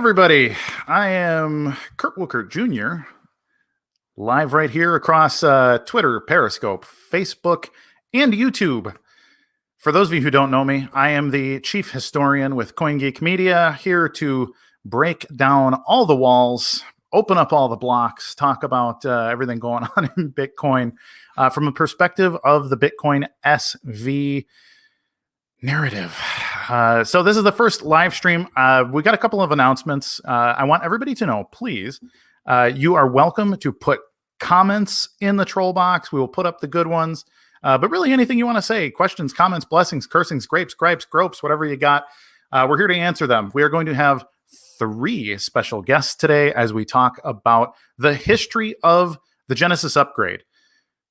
everybody. I am Kurt Wuckert Jr., live right here across Twitter, Periscope, Facebook, and YouTube. For those of you who don't know me, I am the chief historian with CoinGeek Media, here to break down all the walls, open up all the blocks, talk about everything going on in Bitcoin from a perspective of the Bitcoin SV narrative. So this is the first live stream. We got a couple of announcements. I want everybody to know, please, you are welcome to put comments in the troll box. We will put up the good ones. But really anything you want to say, questions, comments, blessings, cursings, grapes, gripes, gropes, whatever you got, we're here to answer them. We are going to have 3 special guests today as we talk about the history of the Genesis upgrade.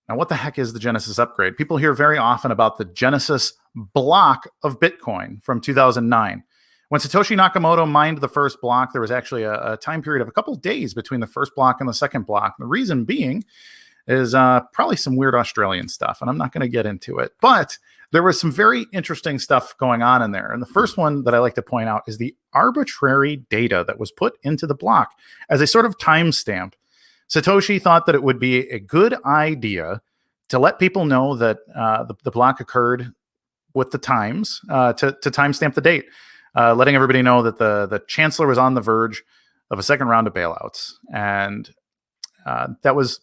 Now, what the heck is the Genesis upgrade? People hear very often about the Genesis block of Bitcoin from 2009. When Satoshi Nakamoto mined the first block, there was actually a time period of a couple of days between the first block and the second block. The reason being is probably some weird Australian stuff, and I'm not going to get into it. But there was some very interesting stuff going on in there. And the first one that I like to point out is the arbitrary data that was put into the block as a sort of timestamp. Satoshi thought that it would be a good idea to let people know that the block occurred with the times, to timestamp the date, letting everybody know that the chancellor was on the verge of a second round of bailouts. And that was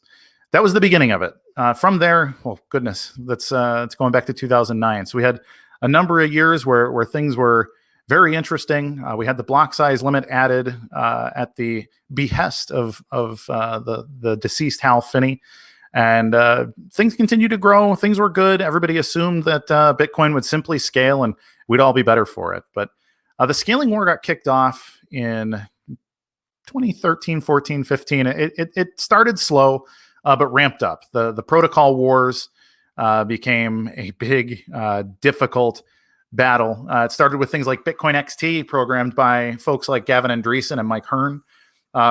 the beginning of it. From there, well, goodness, it's going back to 2009. So we had a number of years where things were very interesting. We had the block size limit added at the behest of the deceased Hal Finney. And things continued to grow. Things were good. Everybody assumed that Bitcoin would simply scale and we'd all be better for it. But the scaling war got kicked off in 2013, 14, 15. It started slow, but ramped up. The protocol wars became a big, difficult battle. It started with things like Bitcoin XT, programmed by folks like Gavin Andreessen and Mike Hearn,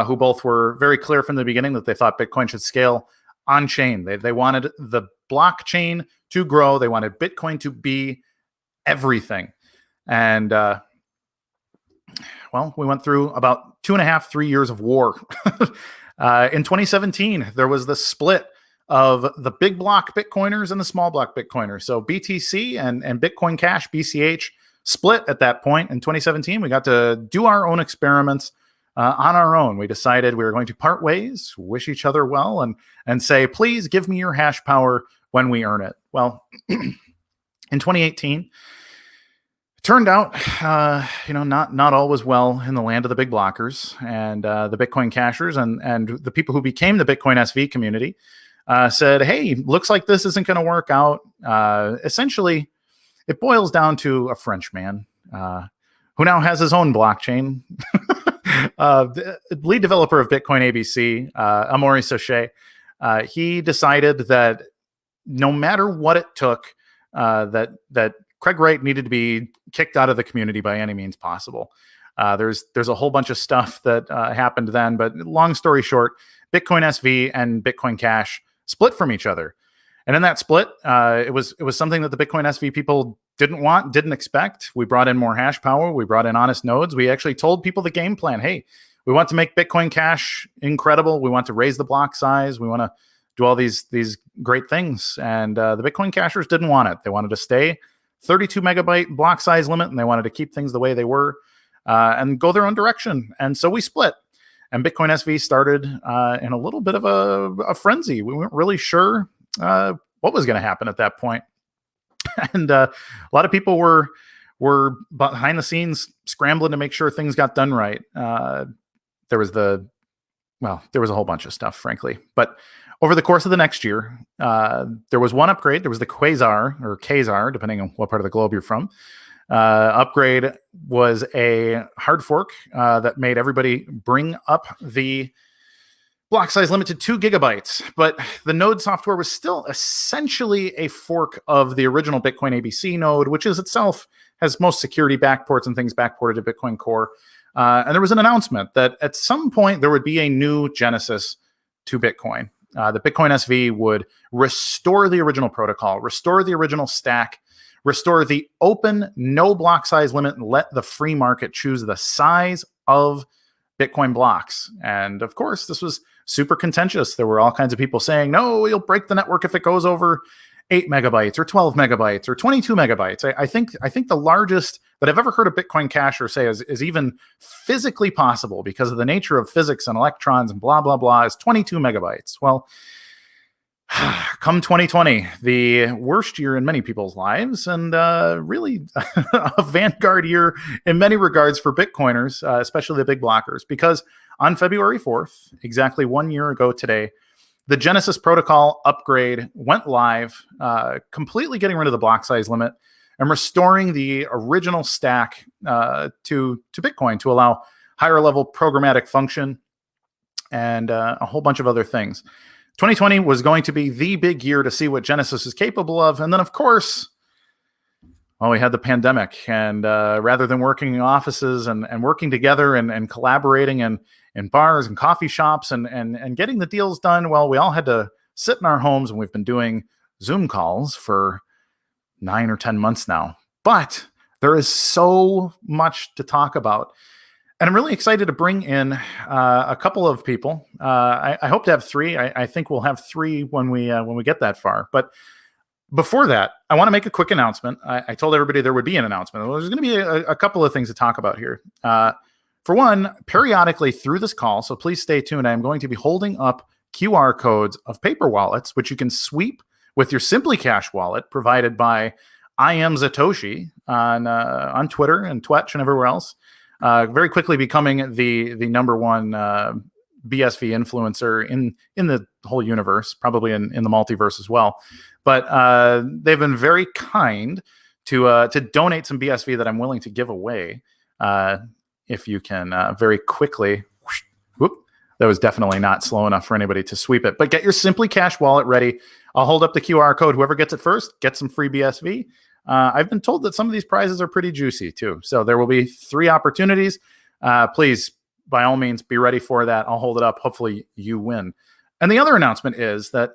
who both were very clear from the beginning that they thought Bitcoin should scale on chain. They wanted the blockchain to grow. They wanted Bitcoin to be everything. And well, we went through about 2.5, 3 years of war. In 2017, there was the split of the big block Bitcoiners and the small block Bitcoiners. So BTC and Bitcoin Cash, BCH, split at that point. In 2017, we got to do our own experiments on our own. We decided we were going to part ways, wish each other well, and say, please give me your hash power when we earn it. Well, in 2018, it turned out, not all was well in the land of the big blockers and the Bitcoin cashers and the people who became the Bitcoin SV community said, hey, looks like this isn't going to work out. Essentially, it boils down to a French man who now has his own blockchain. The lead developer of Bitcoin ABC, Amaury Sochet, he decided that no matter what it took, that Craig Wright needed to be kicked out of the community by any means possible. There's a whole bunch of stuff that happened then, but long story short, Bitcoin SV and Bitcoin Cash split from each other. And in that split, it was something that the Bitcoin SV people didn't want, didn't expect. We brought in more hash power. We brought in honest nodes. We actually told people the game plan. Hey, we want to make Bitcoin Cash incredible. We want to raise the block size. We want to do all these great things. And the Bitcoin cashers didn't want it. They wanted to stay 32 megabyte block size limit, and they wanted to keep things the way they were and go their own direction. And so we split. And Bitcoin SV started in a little bit of a frenzy. We weren't really sure what was going to happen at that point. And a lot of people were behind the scenes scrambling to make sure things got done right. There was a whole bunch of stuff, frankly. But over the course of the next year, there was one upgrade. There was the Quasar, or Kazar, depending on what part of the globe you're from. Upgrade was a hard fork that made everybody bring up the block size limit to 2 gigabytes, but the node software was still essentially a fork of the original Bitcoin ABC node, which is itself has most security backports and things backported to Bitcoin Core. And there was an announcement that at some point there would be a new Genesis to Bitcoin. The Bitcoin SV would restore the original protocol, restore the original stack, restore the open, no block size limit, and let the free market choose the size of Bitcoin blocks. And of course, this was super contentious. There were all kinds of people saying, no, you'll break the network if it goes over 8 megabytes or 12 megabytes or 22 megabytes. I think the largest that I've ever heard a Bitcoin cacher say is even physically possible because of the nature of physics and electrons and blah, blah, blah is 22 megabytes. Well, come 2020, the worst year in many people's lives and really a vanguard year in many regards for Bitcoiners, especially the big blockers, because on February 4th, exactly 1 year ago today, the Genesis protocol upgrade went live, completely getting rid of the block size limit and restoring the original stack to Bitcoin to allow higher level programmatic function and a whole bunch of other things. 2020 was going to be the big year to see what Genesis is capable of. And then, of course, we had the pandemic. And rather than working in offices and working together and collaborating in bars and coffee shops and getting the deals done, well, we all had to sit in our homes, and we've been doing Zoom calls for 9 or 10 months now. But there is so much to talk about. And I'm really excited to bring in a couple of people. I hope to have 3. I think we'll have 3 when we get that far. But before that, I want to make a quick announcement. I told everybody there would be an announcement. There's going to be a couple of things to talk about here. For one, periodically through this call, so please stay tuned, I am going to be holding up QR codes of paper wallets, which you can sweep with your Simply Cash wallet provided by I Am Satoshi on Twitter and Twitch and everywhere else. Very quickly becoming the number one BSV influencer in the whole universe, probably in the multiverse as well. But they've been very kind to donate some BSV that I'm willing to give away. If you can very quickly, whoop, that was definitely not slow enough for anybody to sweep it. But get your Simply Cash wallet ready. I'll hold up the QR code. Whoever gets it first gets some free BSV. I've been told that some of these prizes are pretty juicy too. So there will be 3 opportunities. Please, by all means, be ready for that. I'll hold it up. Hopefully you win. And the other announcement is that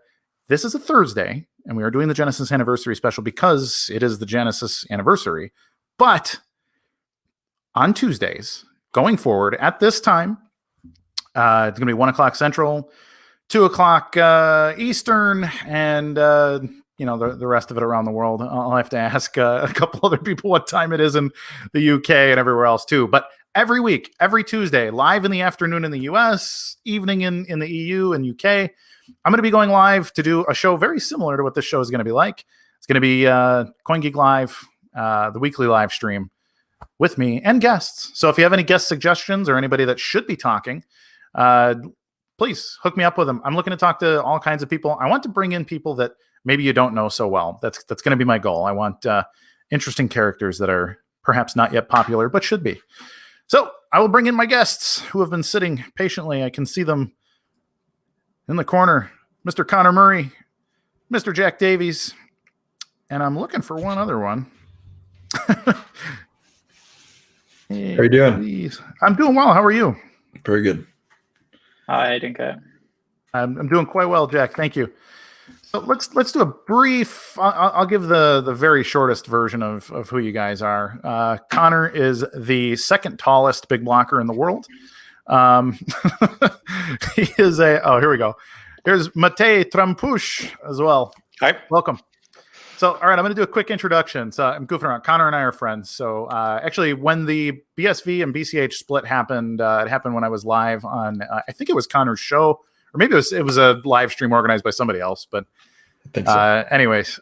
this is a Thursday and we are doing the Genesis anniversary special because it is the Genesis anniversary. But on Tuesdays, going forward at this time, it's going to be 1 o'clock Central, 2 o'clock Eastern, and the rest of it around the world. I'll have to ask a couple other people what time it is in the UK and everywhere else too. But every week, every Tuesday, live in the afternoon in the US, evening in the EU and UK, I'm going to be going live to do a show very similar to what this show is going to be like. It's going to be CoinGeek Live, the weekly live stream with me and guests. So if you have any guest suggestions or anybody that should be talking, please hook me up with them. I'm looking to talk to all kinds of people. I want to bring in people that maybe you don't know so well. That's going to be my goal. I want interesting characters that are perhaps not yet popular, but should be. So I will bring in my guests who have been sitting patiently. I can see them in the corner. Mr. Connor Murray, Mr. Jack Davies, and I'm looking for one other one. Hey, how are you doing? I'm doing well. How are you? Very good. Hi, Dinka. I'm doing quite well, Jack. Thank you. So let's do a brief. I'll give the very shortest version of who you guys are. Connor is the second tallest big blocker in the world. He is here we go. Here's Matej Trampush as well. Hi. Welcome. So, all right, I'm going to do a quick introduction. So I'm goofing around. Connor and I are friends. So actually, when the BSV and BCH split happened, it happened when I was live on, I think it was Connor's show, or maybe it was a live stream organized by somebody else. But I think so. Anyways,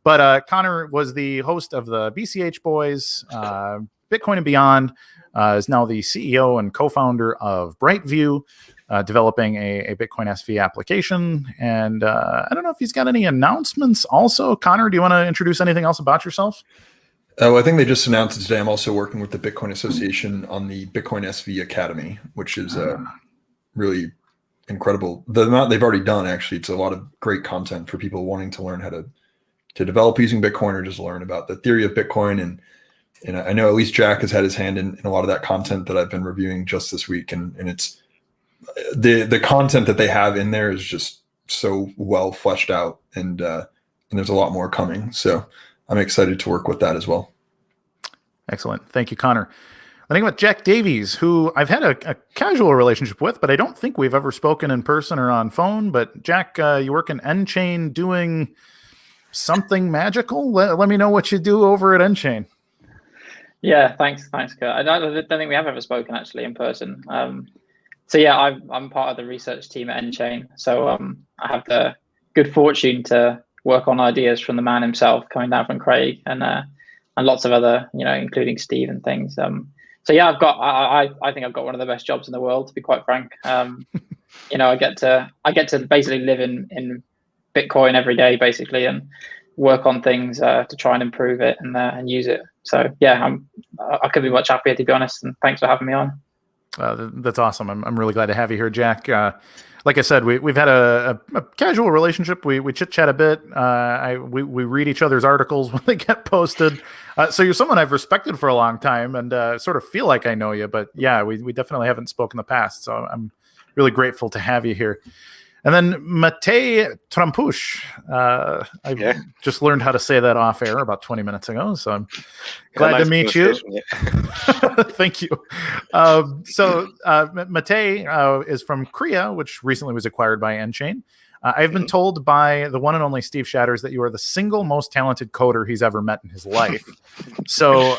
but Connor was the host of the BCH Boys, Bitcoin and Beyond, is now the CEO and co-founder of Brightview, developing a Bitcoin SV application. And I don't know if he's got any announcements also. Connor, do you want to introduce anything else about yourself? I think they just announced it today. I'm also working with the Bitcoin Association on the Bitcoin SV Academy, which is really incredible. The amount they've already done, actually, it's a lot of great content for people wanting to learn how to develop using Bitcoin or just learn about the theory of Bitcoin. And I know at least Jack has had his hand in a lot of that content that I've been reviewing just this week. And it's the content that they have in there is just so well fleshed out, and there's a lot more coming. So I'm excited to work with that as well. Excellent. Thank you, Connor. think about Jack Davies, who I've had a casual relationship with, but I don't think we've ever spoken in person or on phone. But Jack, you work in Nchain doing something magical. Let me know what you do over at Nchain. Yeah, thanks, Kurt. I don't think we have ever spoken actually in person. So yeah, I'm part of the research team at Nchain. So I have the good fortune to work on ideas from the man himself, coming down from Craig, and lots of other, including Steve and things. So yeah, I think I've got one of the best jobs in the world, to be quite frank. I get to basically live in Bitcoin every day, basically, and work on things to try and improve it and use it. So yeah, I could be much happier, to be honest. And thanks for having me on. That's awesome. I'm really glad to have you here, Jack. Like I said, we've had a casual relationship. We chit chat a bit. We read each other's articles when they get posted. So you're someone I've respected for a long time, and sort of feel like I know you. But yeah, we definitely haven't spoken in the past. So I'm really grateful to have you here. And then Matej Trampush. I just learned how to say that off air about 20 minutes ago. So I'm glad to meet you. Thank you. So Matej is from Korea, which recently was acquired by Nchain. I've been told by the one and only Steve Shatters that you are the single most talented coder he's ever met in his life. So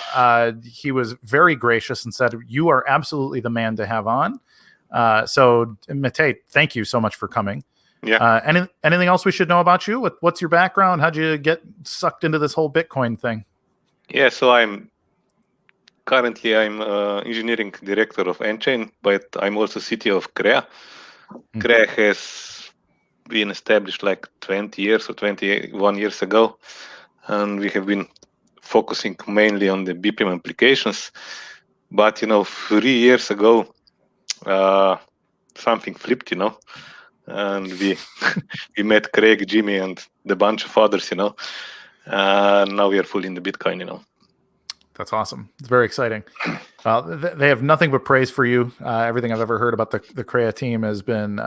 he was very gracious and said, you are absolutely the man to have on. So Matej, thank you so much for coming. Yeah. Anything else we should know about you? What's your background? How'd you get sucked into this whole Bitcoin thing? Yeah, so I'm engineering director of Nchain, but I'm also CTO of Crea. Crea has been established like 20 years or 21 years ago, and we have been focusing mainly on the BPM applications. But 3 years ago, something flipped, and we met Craig, Jimmy, and the bunch of others, now we are fully in the Bitcoin, That's awesome. It's very exciting. They have nothing but praise for you. Everything I've ever heard about the Crea team has been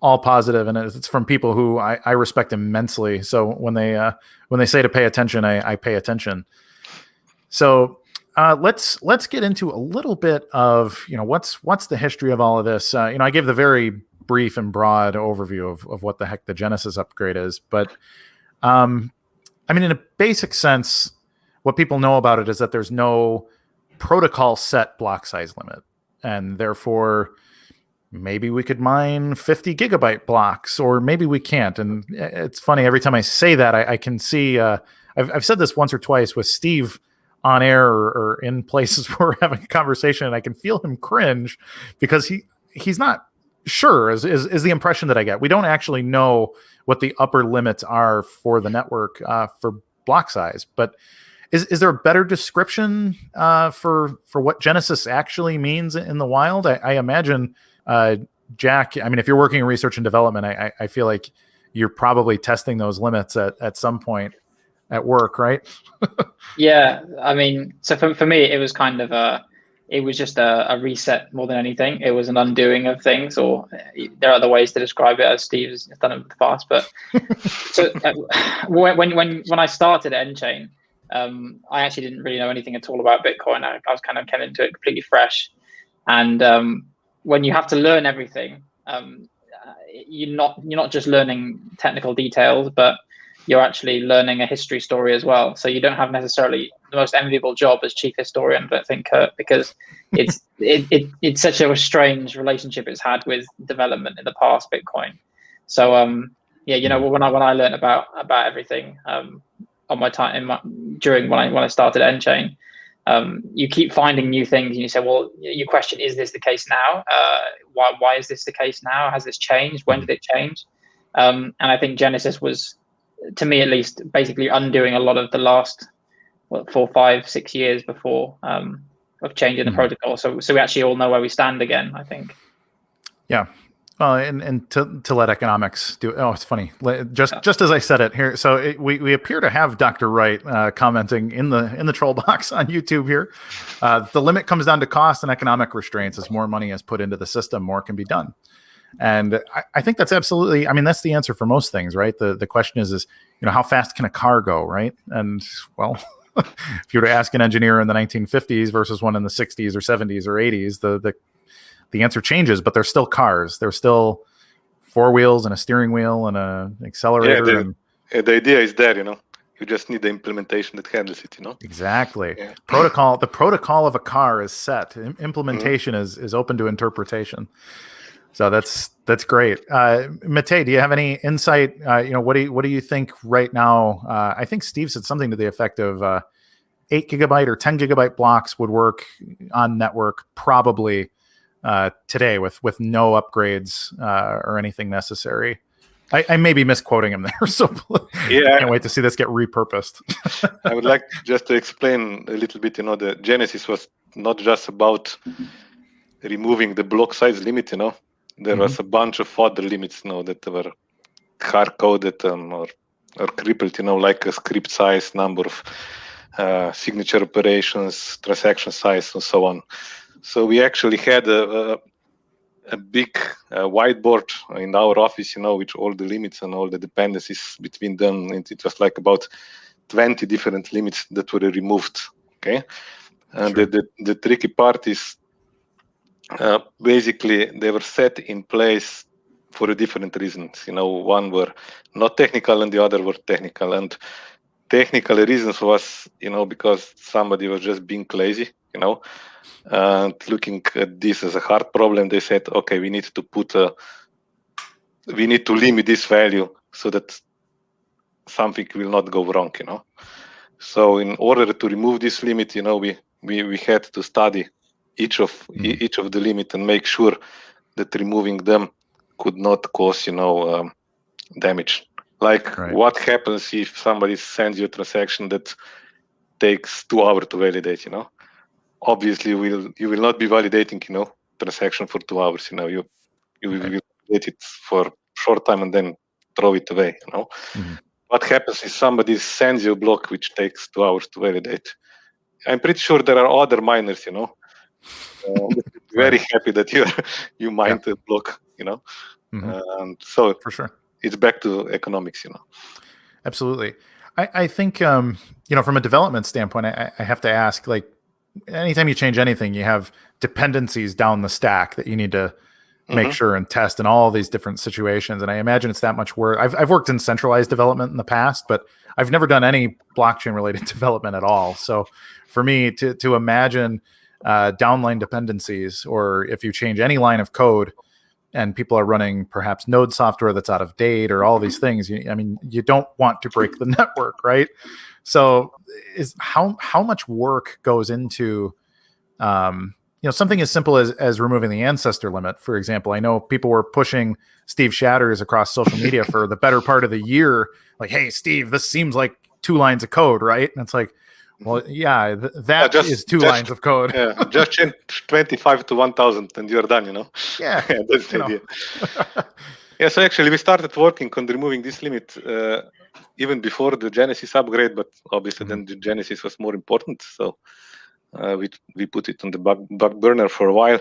all positive, and it's from people who I respect immensely. So when they say to pay attention, I pay attention. So let's get into a little bit of what's the history of all of this. I gave the very brief and broad overview of what the heck the Genesis upgrade is, but in a basic sense, what people know about it is that there's no protocol set block size limit, and therefore maybe we could mine 50 gigabyte blocks, or maybe we can't. And it's funny, every time I say that, I can see I've said this once or twice with Steve on air or in places where we're having a conversation, and I can feel him cringe because he's not sure is the impression that I get. We don't actually know what the upper limits are for the network for block size, but is there a better description for what Genesis actually means in the wild? I imagine, Jack, if you're working in research and development, I feel like you're probably testing those limits at some point at work, right? Yeah, so for me, it was kind of it was just a reset more than anything. It was an undoing of things, or there are other ways to describe it, as Steve has done it in the past. But so when I started at Nchain, I actually didn't really know anything at all about Bitcoin. I was kind of came into it completely fresh, and when you have to learn everything, you're not just learning technical details, but you're actually learning a history story as well. So you don't have necessarily the most enviable job as chief historian, but I think, Kurt, because it's such a strange relationship it's had with development in the past Bitcoin. So when I learned about everything on my time during when I started Nchain, you keep finding new things, and you say, well, you question, is this the case now? Why is this the case now? Has this changed? When did it change? And I think Genesis was, to me at least, basically undoing a lot of the last 4, 5, 6 years before of changing the protocol. So we actually all know where we stand again, I think. Yeah. And to let economics do. Oh, it's funny. Just as I said it here. So we appear to have Dr. Wright commenting in the troll box on YouTube here. The limit comes down to cost and economic restraints. As more money is put into the system, more can be done. And I think that's absolutely, that's the answer for most things, right? The question is, how fast can a car go, right? And well, If you were to ask an engineer in the 1950s versus one in the 60s or 70s or 80s, the answer changes, but they're still cars. They're still four wheels and a steering wheel and an accelerator. The idea is there, You just need the implementation that handles it, Exactly. Yeah. The protocol of a car is set. Implementation is open to interpretation. So that's great. Matej, do you have any insight? What do you think right now? I think Steve said something to the effect of 8 gigabyte or 10 gigabyte blocks would work on network probably today with no upgrades or anything necessary. I may be misquoting him there, so Yeah, I can't wait to see this get repurposed. I would like just to explain a little bit. The Genesis was not just about removing the block size limit. There was a bunch of other limits, that were hard coded or crippled. Like a script size, number of signature operations, transaction size, and so on. So we actually had a big whiteboard in our office, with all the limits and all the dependencies between them. And it was like about 20 different limits that were removed. Okay, and Sure. the tricky part is basically they were set in place for different reasons. One were not technical and the other were technical. And technical reasons was, because somebody was just being lazy, and looking at this as a hard problem. They said, okay, we need to limit this value so that something will not go wrong, So in order to remove this limit, we had to study each of the limit and make sure that removing them could not cause, damage. Like Right. what happens if somebody sends you a transaction that takes 2 hours to validate, Obviously, you will not be validating, transaction for 2 hours. You will validate it for short time and then throw it away. What happens if somebody sends you a block which takes 2 hours to validate? I'm pretty sure there are other miners, very happy that you mined the block, and so For sure. it's back to economics, Absolutely. I think, from a development standpoint, I have to ask, like, anytime you change anything, you have dependencies down the stack that you need to make sure and test in all these different situations. And I imagine it's that much work. I've worked in centralized development in the past, but I've never done any blockchain related development at all. So for me to imagine downline dependencies, or if you change any line of code and people are running perhaps node software that's out of date or all these things, you don't want to break the network, right? So is how much work goes into something as simple as removing the ancestor limit, for example. I know people were pushing Steve Shatters across social media for the better part of the year, like, hey, Steve, this seems like 2 lines of code, right? And it's like, well, yeah, that is 2 lines of code. Yeah, just change 25 to 1000 and you're done, Yeah, that's the idea. Yeah, so actually we started working on removing this limit even before the Genesis upgrade, but obviously then the Genesis was more important. So we put it on the back burner for a while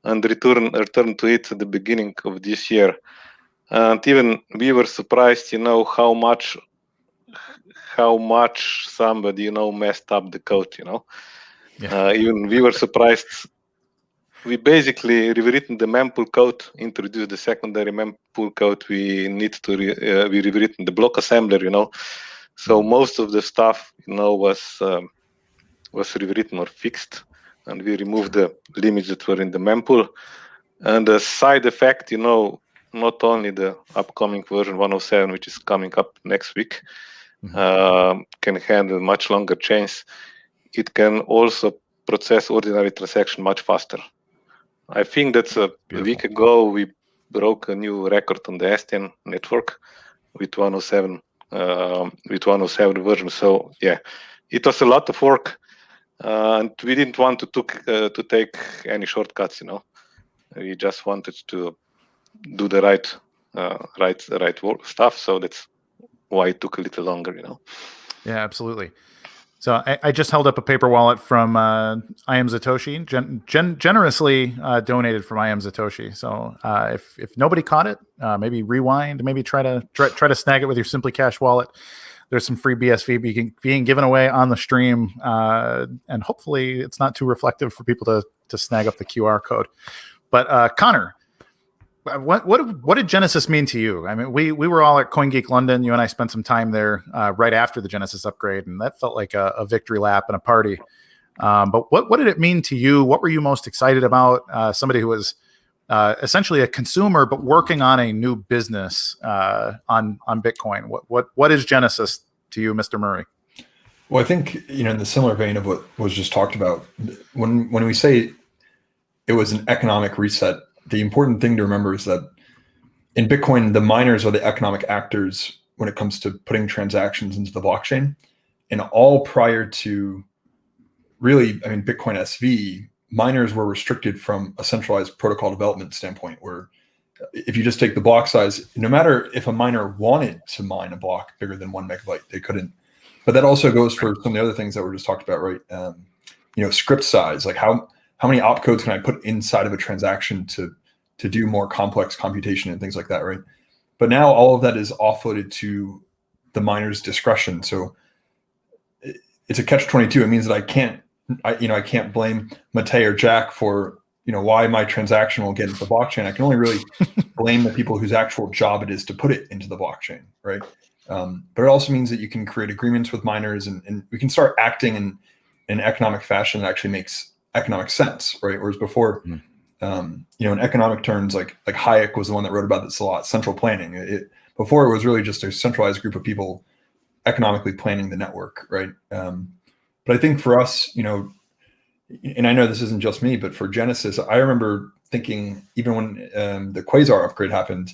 and returned to it at the beginning of this year. And even we were surprised, how much somebody, messed up the code, Yeah. even we were surprised. We basically rewritten the mempool code, introduced the secondary mempool code. We need to we rewritten the block assembler, So most of the stuff, was rewritten or fixed, and we removed the limits that were in the mempool. And the side effect, not only the upcoming version 107, which is coming up next week, can handle much longer chains. It can also process ordinary transaction much faster. I think that's a week ago we broke a new record on the S10 network with 107 version. So yeah, it was a lot of work, and we didn't want to take any shortcuts. We just wanted to do the right stuff. So that's why it took a little longer. Yeah, absolutely. So I just held up a paper wallet from I Am Satoshi, generously donated from I Am Satoshi. So if nobody caught it, maybe rewind, maybe try to snag it with your Simply Cash wallet. there's some free BSV being given away on the stream, and hopefully it's not too reflective for people to snag up the QR code. But Connor, what did Genesis mean to you? I mean, we were all at CoinGeek London. You and I spent some time there right after the Genesis upgrade, and that felt like a victory lap and a party. But what did it mean to you? What were you most excited about? Somebody who was essentially a consumer, but working on a new business on Bitcoin. What is Genesis to you, Mr. Murray? Well, I think, in the similar vein of what was just talked about, when we say it was an economic reset, the important thing to remember is that in Bitcoin, the miners are the economic actors when it comes to putting transactions into the blockchain. And all prior to Bitcoin SV, miners were restricted from a centralized protocol development standpoint, where if you just take the block size, no matter if a miner wanted to mine a block bigger than 1 megabyte, they couldn't. But that also goes for some of the other things that were just talked about, right? Script size, like how many opcodes can I put inside of a transaction to do more complex computation and things like that, right? But now all of that is offloaded to the miner's discretion. So it's a catch-22. It means that I can't blame Matei or Jack for why my transaction will get into the blockchain. I can only really blame the people whose actual job it is to put it into the blockchain, right? But it also means that you can create agreements with miners, and we can start acting in an economic fashion that actually makes economic sense, right? Whereas before, in economic terms, like Hayek was the one that wrote about this a lot, central planning. Before it was really just a centralized group of people economically planning the network, right? But I think for us, and I know this isn't just me, but for Genesis, I remember thinking, even when the Quasar upgrade happened,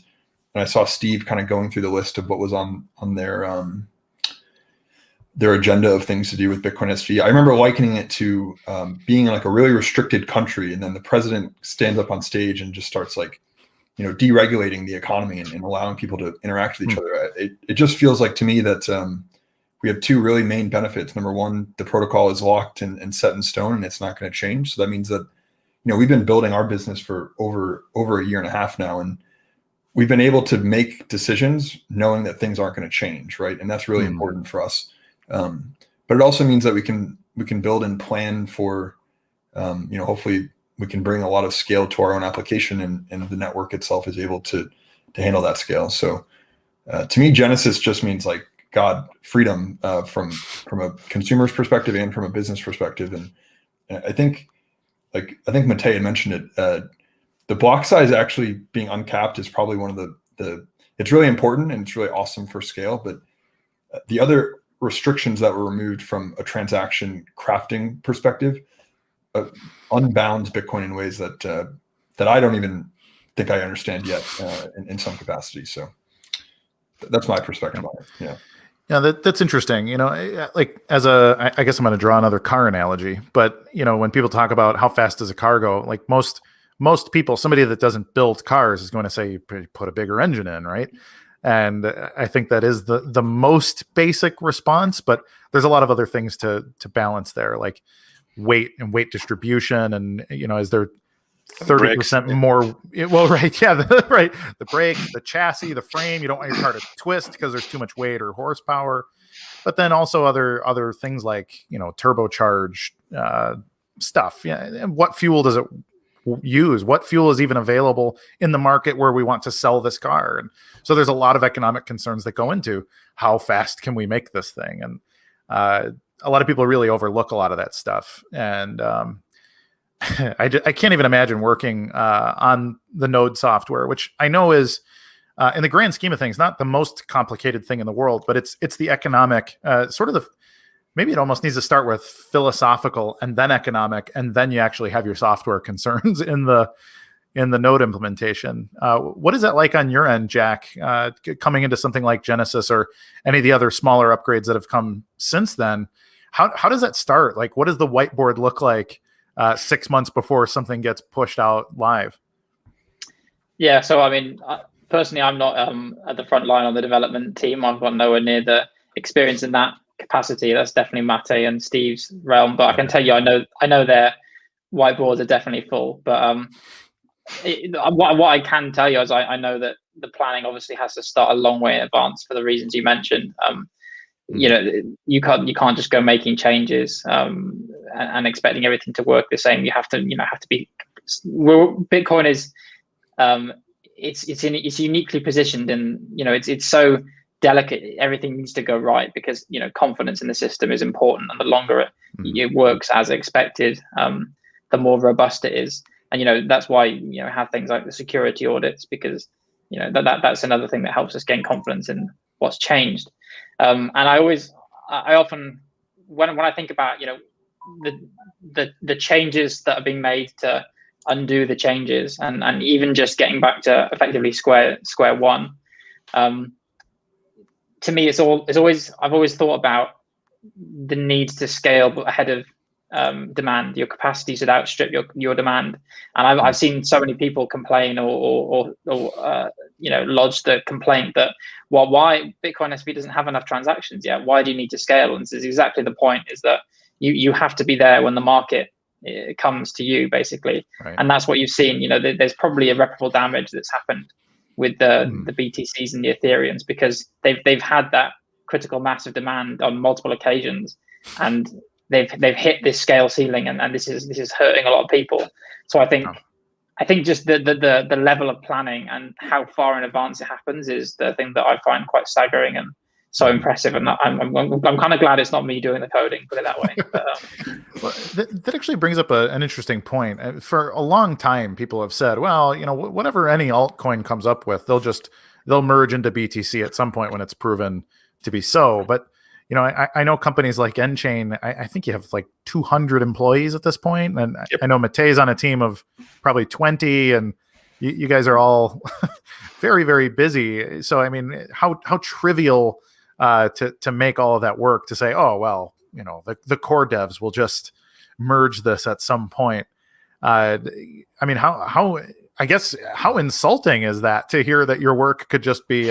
and I saw Steve kind of going through the list of what was on their agenda of things to do with Bitcoin SV. I remember likening it to being like a really restricted country, and then the president stands up on stage and just starts deregulating the economy and allowing people to interact with each other. It just feels like to me that we have two really main benefits. Number one, the protocol is locked and set in stone, and it's not going to change. So that means that we've been building our business for over a year and a half now, and we've been able to make decisions knowing that things aren't going to change, right? And that's really important for us. But it also means that we can build and plan for, hopefully we can bring a lot of scale to our own application, and the network itself is able to handle that scale. So to me, Genesis just means freedom from a consumer's perspective and from a business perspective. And I think Matei had mentioned it. The block size actually being uncapped is probably one of the it's really important, and it's really awesome for scale. But the other restrictions that were removed from a transaction crafting perspective unbounds Bitcoin in ways that I don't even think I understand yet in some capacity. So that's my perspective on it. Yeah. Yeah, that's interesting. I guess I'm going to draw another car analogy, but when people talk about how fast does a car go, like most people, somebody that doesn't build cars is going to say you put a bigger engine in, right? And I think that is the most basic response, but there's a lot of other things to balance there, like weight and weight distribution, and is there 30% more? Well, right, yeah, right. The brakes, the chassis, the frame. You don't want your car to twist because there's too much weight or horsepower. But then also other things like turbocharged stuff. Yeah, and what fuel does it use? What fuel is even available in the market where we want to sell this car? And so there's a lot of economic concerns that go into how fast can we make this thing, and a lot of people really overlook a lot of that stuff. And I can't even imagine working on the Node software, which I know is, in the grand scheme of things, not the most complicated thing in the world, but it's the economic maybe it almost needs to start with philosophical and then economic, and then you actually have your software concerns in the Node implementation. What is that like on your end, Jack, coming into something like Genesis or any of the other smaller upgrades that have come since then? How does that start? Like, what does the whiteboard look like 6 months before something gets pushed out live? Yeah, so I mean, personally, I'm not at the front line on the development team. I've got nowhere near the experience in that capacity. That's definitely Matei and Steve's realm. But I can tell you, I know their whiteboards are definitely full. But what I can tell you is I know that the planning obviously has to start a long way in advance for the reasons you mentioned. you know, you can't just go making changes and expecting everything to work the same. You have to be. Bitcoin is it's uniquely positioned, and it's so delicate. Everything needs to go right because confidence in the system is important, and the longer it works as expected, the more robust it is. And that's why have things like the security audits, because that's another thing that helps us gain confidence in what's changed. And I often when I think about the changes that are being made to undo the changes, and even just getting back to effectively square one, to me I've always thought about the need to scale ahead of demand. Your capacity should outstrip your demand, and I've seen so many people complain or lodge the complaint that why Bitcoin SV doesn't have enough transactions yet. Why do you need to scale? And this is exactly the point: is that you have to be there when the market comes to you, basically. Right. And that's what you've seen. There's probably irreparable damage that's happened with the BTCs and the Ethereums, because they've had that critical mass of demand on multiple occasions, and they've hit this scale ceiling, and this is hurting a lot of people. So I think just the level of planning and how far in advance it happens is the thing that I find quite staggering and so impressive. And I'm kind of glad it's not me doing the coding, put it that way. But, well, that actually brings up an interesting point. For a long time, people have said, well, whatever any altcoin comes up with, they'll merge into BTC at some point when it's proven to be so. But I know companies like Enchain, I think you have like 200 employees at this point. And yep. I know Matei's on a team of probably 20, and you guys are all very, very busy. So, I mean, how trivial to make all of that work, to say, oh, well, the core devs will just merge this at some point. I mean, how insulting is that to hear that your work could just be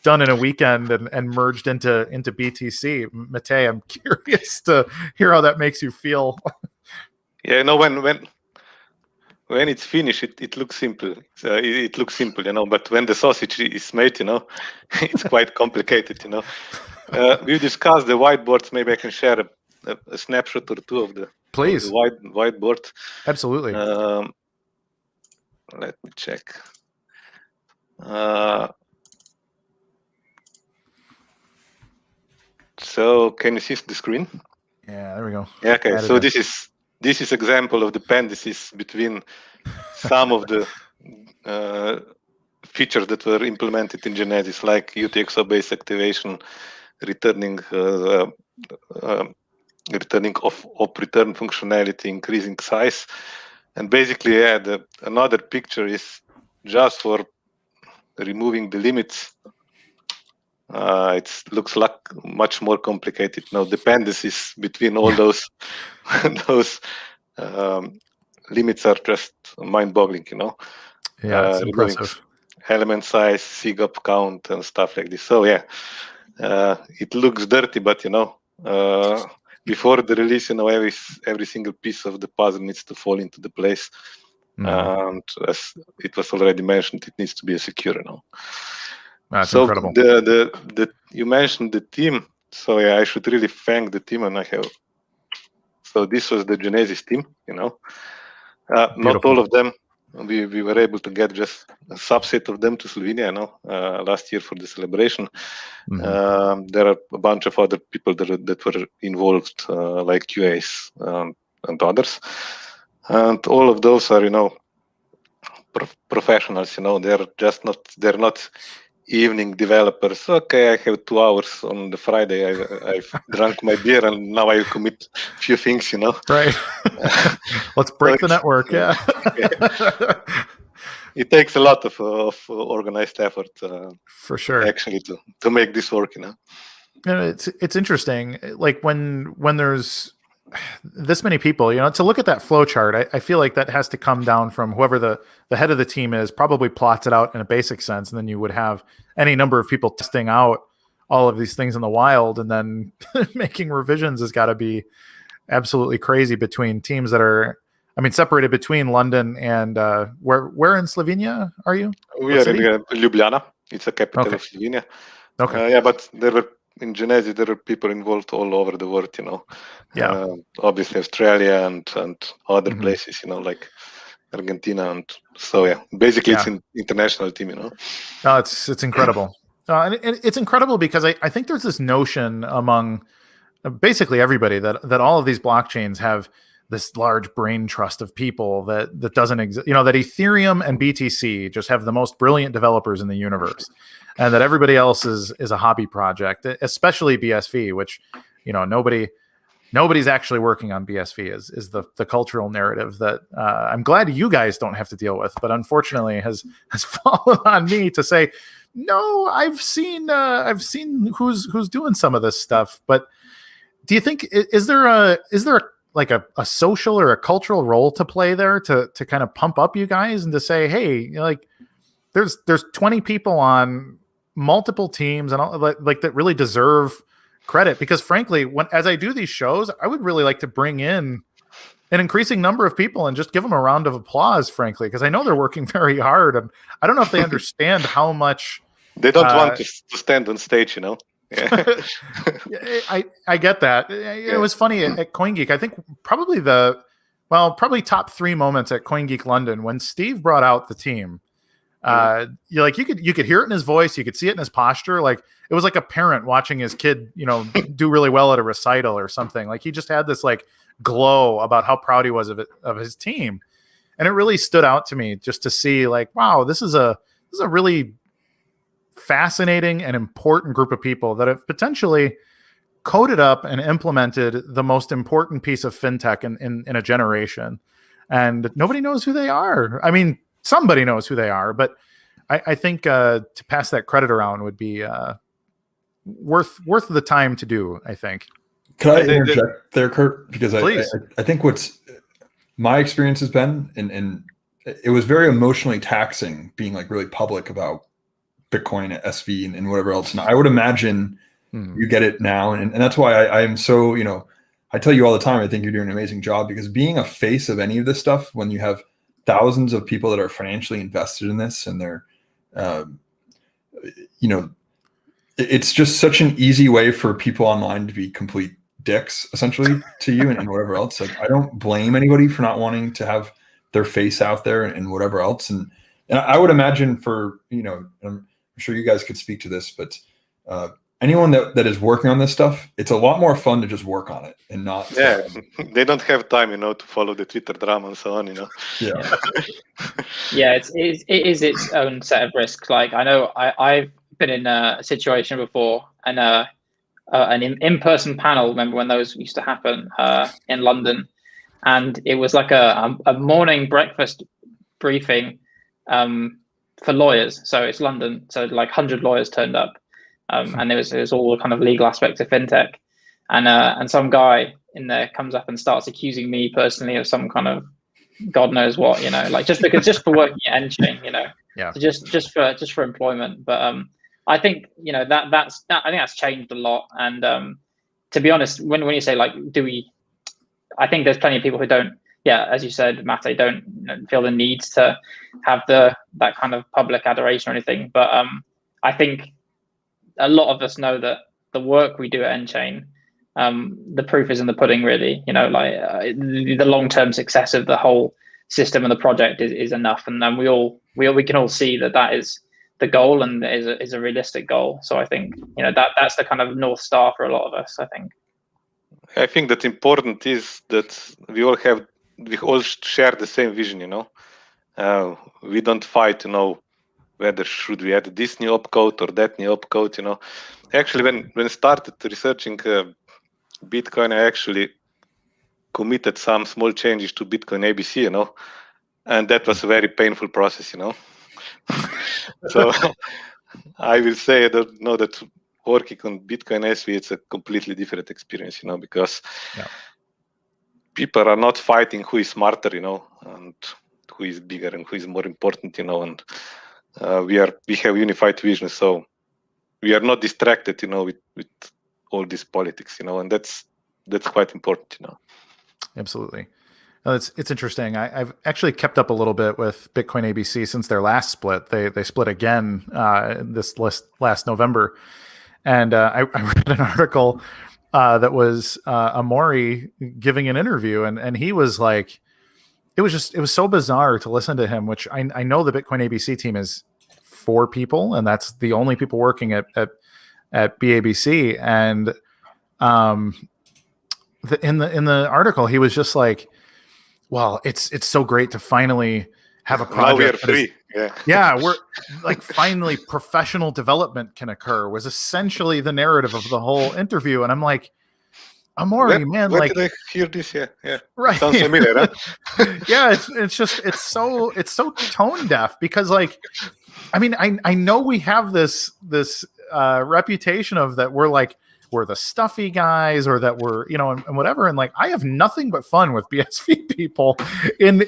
done in a weekend and merged into BTC? Matei, I'm curious to hear how that makes you feel. Yeah, when it's finished, it looks simple. It looks simple, but when the sausage is made, it's quite complicated, we discussed the whiteboards. Maybe I can share a snapshot or two of the whiteboard. Absolutely. Let me check. So can you see the screen? Yeah, there we go. Yeah, okay. So this is example of dependencies between some of the features that were implemented in Genesis, like UTXO-based activation, returning of return functionality, increasing size, and basically, another picture is just for removing the limits. It looks like much more complicated now. Dependencies between all those limits are just mind-boggling, Yeah, it's impressive. Element size, SIGOP count, and stuff like this. So yeah, it looks dirty, but before the release, every single piece of the puzzle needs to fall into the place. And as it was already mentioned, it needs to be secure. That's so incredible. You mentioned the team, so yeah, I should really thank the team, and I have. So this was the Genesis team, not all of them. We were able to get just a subset of them to Slovenia, last year for the celebration. There are a bunch of other people that were involved, like QAs and others, and all of those are, professionals. They're not evening developers. Okay, I have 2 hours on the Friday. I've drunk my beer and now I commit a few things, Right. Let's break the network. Yeah. It takes a lot of organized effort. For sure. Actually, to make this work, It's interesting. Like when there's this many people, to look at that flow chart, I feel like that has to come down from whoever the head of the team is, probably plots it out in a basic sense, and then you would have any number of people testing out all of these things in the wild, and then making revisions has got to be absolutely crazy between teams that are, separated between London and where in Slovenia are you? We are in Ljubljana. It's a capital of Slovenia. Okay. Yeah, but there were in Genesis there are people involved all over the world, Yeah. Obviously Australia and other Mhm. places, like Argentina, and so basically it's an international team, No, it's incredible. And it's incredible because I think there's this notion among basically everybody that all of these blockchains have this large brain trust of people that doesn't exist. That Ethereum and BTC just have the most brilliant developers in the universe, and that everybody else is a hobby project, especially BSV, which nobody's actually working on BSV is the cultural narrative that I'm glad you guys don't have to deal with, but unfortunately has fallen on me to say, no, I've seen who's doing some of this stuff. But do you think is there like a social or a cultural role to play there to kind of pump up you guys and to say, hey, like there's 20 people on multiple teams and all, like that really deserve credit? Because frankly, as I do these shows, I would really like to bring in an increasing number of people and just give them a round of applause, frankly, because I know they're working very hard, and I don't know if they understand how much they don't want to stand on stage, Yeah. I get that. It was funny at CoinGeek. I think probably top 3 moments at CoinGeek London when Steve brought out the team. You could hear it in his voice, you could see it in his posture. Like it was like a parent watching his kid, do really well at a recital or something. Like he just had this like glow about how proud he was of his team, and it really stood out to me just to see like, wow, this is a really fascinating and important group of people that have potentially coded up and implemented the most important piece of fintech in a generation, and nobody knows who they are. I mean, somebody knows who they are, but I think to pass that credit around would be worth the time to do, I think. Can I interject there, Kurt? Because I think what's my experience has been, and it was very emotionally taxing being like really public about Bitcoin, SV, and whatever else. And I would imagine you get it now. And that's why I am so, I tell you all the time, I think you're doing an amazing job, because being a face of any of this stuff, when you have thousands of people that are financially invested in this, and they're, it's just such an easy way for people online to be complete dicks, essentially, to you and whatever else. Like, I don't blame anybody for not wanting to have their face out there and whatever else. And I would imagine for, I'm sure you guys could speak to this, but anyone that is working on this stuff, it's a lot more fun to just work on it and not. Yeah, they don't have time, to follow the Twitter drama and so on, Yeah. Yeah, it is its own set of risks. Like I know I've been in a situation before, and an in-person panel. Remember when those used to happen in London, and it was like a morning breakfast briefing for lawyers. So it's London, so like 100 lawyers turned up. And it was all the kind of legal aspects of fintech, and some guy in there comes up and starts accusing me personally of some kind of God knows what, like just for working at Enchain, yeah, so just for employment. But I think I think that's changed a lot. And to be honest, when you say like, I think there's plenty of people who don't, as you said, Matt, they don't feel the need to have that kind of public adoration or anything. But I think a lot of us know that the work we do at Enchain, the proof is in the pudding, really. The long-term success of the whole system and the project is enough, and then we can all see that is the goal and is a realistic goal. So I think that's the kind of North Star for a lot of us. I think that important is that we all share the same vision. We don't fight. Whether should we add this new opcode or that new opcode. Actually, when I started researching Bitcoin, I actually committed some small changes to Bitcoin ABC, and that was a very painful process, So I will say I don't know that working on Bitcoin SV, it's a completely different experience, because people are not fighting who is smarter, and who is bigger and who is more important, and we have unified vision, so we are not distracted, with all this politics, and that's quite important, Absolutely. It's interesting. I've actually kept up a little bit with Bitcoin ABC since their last split. They split again this last November, And I read an article that was Amaury giving an interview, and he was like, it was so bizarre to listen to him, which I know the Bitcoin ABC team is 4 people, and that's the only people working at BABC. And in the article, he was just like, well, it's so great to finally have a project. Now we are free. Yeah, we're like, finally professional development can occur, was essentially the narrative of the whole interview. And I'm like, Amaury, man, where like, did I hear this? Yeah. right. Sounds familiar, huh? Yeah, it's so tone deaf, because like, I mean, I know we have this reputation of that we're the stuffy guys, or that we're, and whatever. And like, I have nothing but fun with BSV people in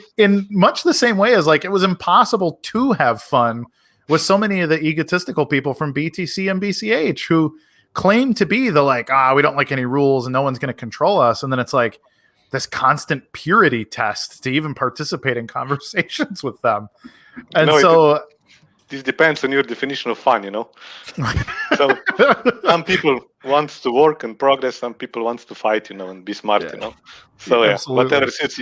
much the same way as like, it was impossible to have fun with so many of the egotistical people from BTC and BCH who claim to be the like, we don't like any rules and no one's going to control us. And then it's like this constant purity test to even participate in conversations with them. And this depends on your definition of fun, So some people want to work and progress, some people want to fight, and be smart, So whatever suits,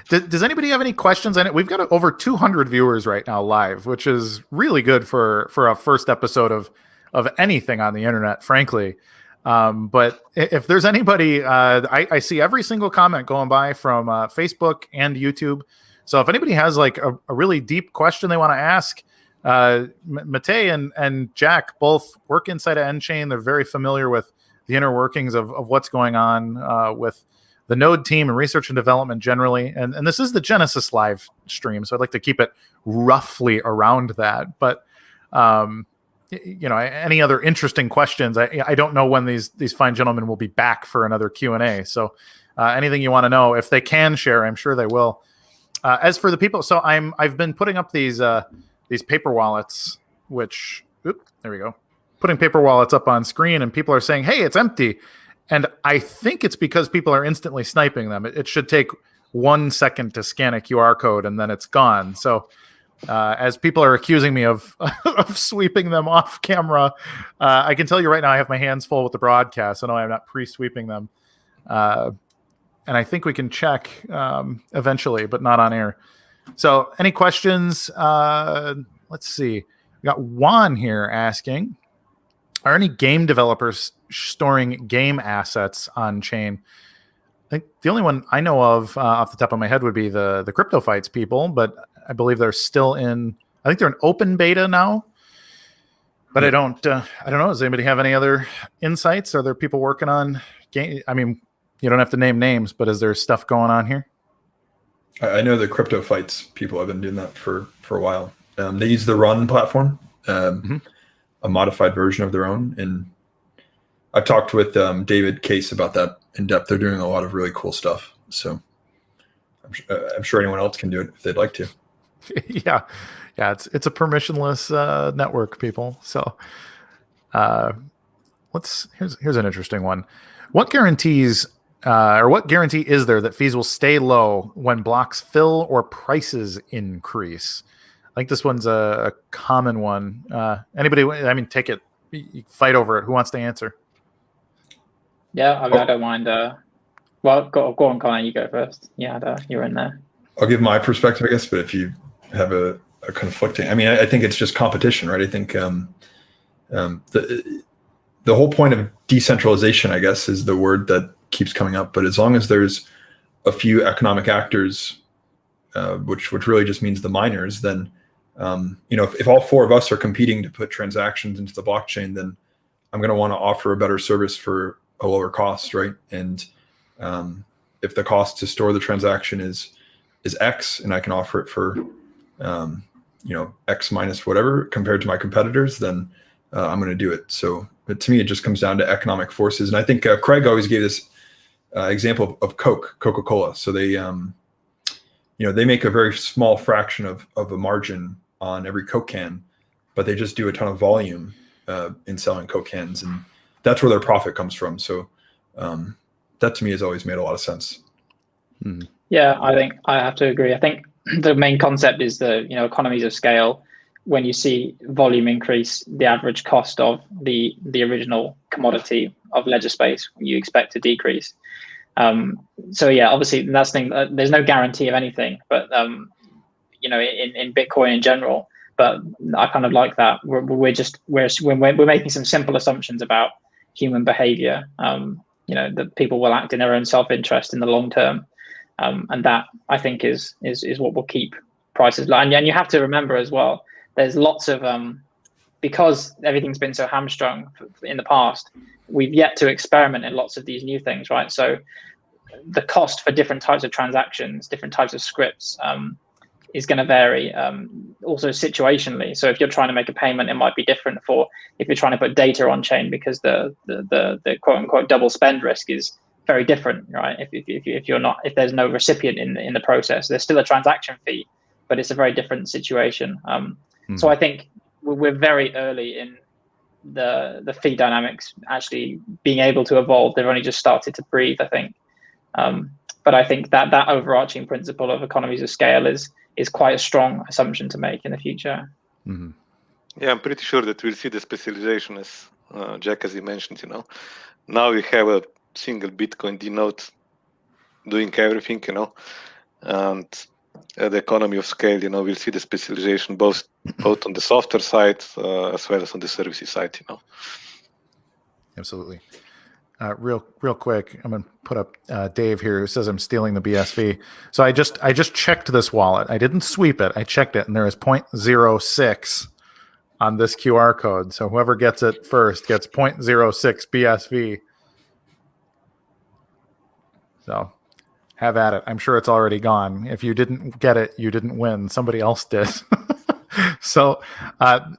Does anybody have any questions? We've got over 200 viewers right now live, which is really good for a first episode of anything on the internet, frankly. But if there's anybody, I see every single comment going by from Facebook and YouTube. So if anybody has like a really deep question they want to ask, Matei and Jack both work inside of nChain. They're very familiar with the inner workings of what's going on with the Node team and research and development generally. And this is the Genesis live stream, so I'd like to keep it roughly around that. But any other interesting questions? I don't know when these fine gentlemen will be back for another Q&A. So anything you want to know, if they can share, I'm sure they will. As for the people, so I've been putting up these paper wallets, which there we go, putting paper wallets up on screen, and people are saying, "Hey, it's empty," and I think it's because people are instantly sniping them. It should take 1 second to scan a QR code, and then it's gone. So as people are accusing me of sweeping them off camera, I can tell you right now, I have my hands full with the broadcast. I know I'm not pre-sweeping them. And I think we can check eventually, but not on air. So any questions? Let's see. We got Juan here asking, are any game developers storing game assets on chain? I think the only one I know of off the top of my head would be the Crypto Fights people, but I believe they're still I think they're in open beta now. But I don't know. Does anybody have any other insights? Are there people working on game? I mean, you don't have to name names, but is there stuff going on here? I know the Crypto Fights people have been doing that for a while. They use the Run platform, a modified version of their own. And I've talked with David Case about that in depth. They're doing a lot of really cool stuff. So I'm sure anyone else can do it if they'd like to. Yeah. It's a permissionless network, people. So here's an interesting one. What guarantees what guarantee is there that fees will stay low when blocks fill or prices increase? I think this one's a common one. Anybody? I mean, take it. You fight over it. Who wants to answer? Yeah, I don't mind. Well, go on, Connor. You go first. Yeah, you're in there. I'll give my perspective, I guess. But if you have a conflicting, I mean, I think it's just competition, right? I think the whole point of decentralization, I guess, is the word that keeps coming up. But as long as there's a few economic actors, which really just means the miners, then if all 4 of us are competing to put transactions into the blockchain, then I'm going to want to offer a better service for a lower cost, right? And if the cost to store the transaction is X, and I can offer it for X minus whatever compared to my competitors, then I'm going to do it. So to me, it just comes down to economic forces. And I think Craig always gave this example of Coca-Cola. So they make a very small fraction of a margin on every Coke can, but they just do a ton of volume in selling Coke cans, and that's where their profit comes from. So that to me has always made a lot of sense. Yeah, I think I have to agree. I think the main concept is the economies of scale. when you see volume increase, the average cost of the original commodity of ledger space you expect to decrease. So yeah, obviously that's the thing. There's no guarantee of anything, but in Bitcoin in general. But I kind of like that. We're making some simple assumptions about human behavior. That people will act in their own self-interest in the long term, and that I think is what will keep prices low. And you have to remember as well, there's lots of because everything's been so hamstrung in the past, we've yet to experiment in lots of these new things, right? So the cost for different types of transactions, different types of scripts, is going to vary, also situationally. So if you're trying to make a payment, it might be different if you're trying to put data on chain, because the quote unquote double spend risk is very different, right? If there's no recipient in the process, there's still a transaction fee, but it's a very different situation. So I think we're very early in the fee dynamics actually being able to evolve. They've only just started to breathe, I think. But I think that overarching principle of economies of scale is quite a strong assumption to make in the future. Mm-hmm. Yeah, I'm pretty sure that we'll see the specialization, as Jack, as you mentioned. Now we have a single Bitcoin D node doing everything, and the economy of scale, we'll see the specialization both on the software side as well as on the services side. Absolutely. Real quick, I'm gonna put up Dave here, who says I'm stealing the BSV. So I just checked this wallet. I didn't sweep it. I checked it, and there is 0.06 on this QR code. So whoever gets it first gets 0.06 BSV. So have at it. I'm sure it's already gone. If you didn't get it, you didn't win. Somebody else did. So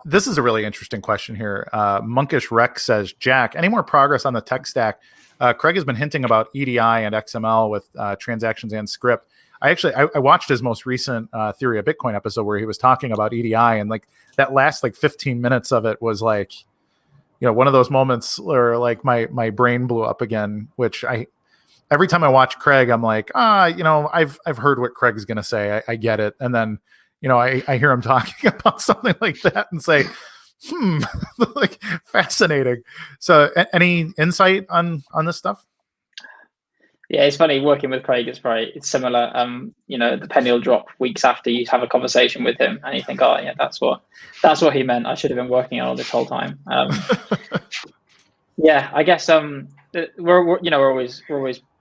this is a really interesting question here. Monkish Rex says, Jack, any more progress on the tech stack? Craig has been hinting about EDI and XML with transactions and script. I watched his most recent Theory of Bitcoin episode where he was talking about EDI, and like that last 15 minutes of it was like, one of those moments where like my brain blew up again, which every time I watch Craig, I'm like, I've heard what Craig's going to say. I get it. And then, I hear him talking about something like that and say, like fascinating. So any insight on this stuff? Yeah, it's funny working with Craig. It's similar. The penny will drop weeks after you have a conversation with him, and you think, oh yeah, that's what he meant. I should have been working on all this whole time. Yeah, I guess we're always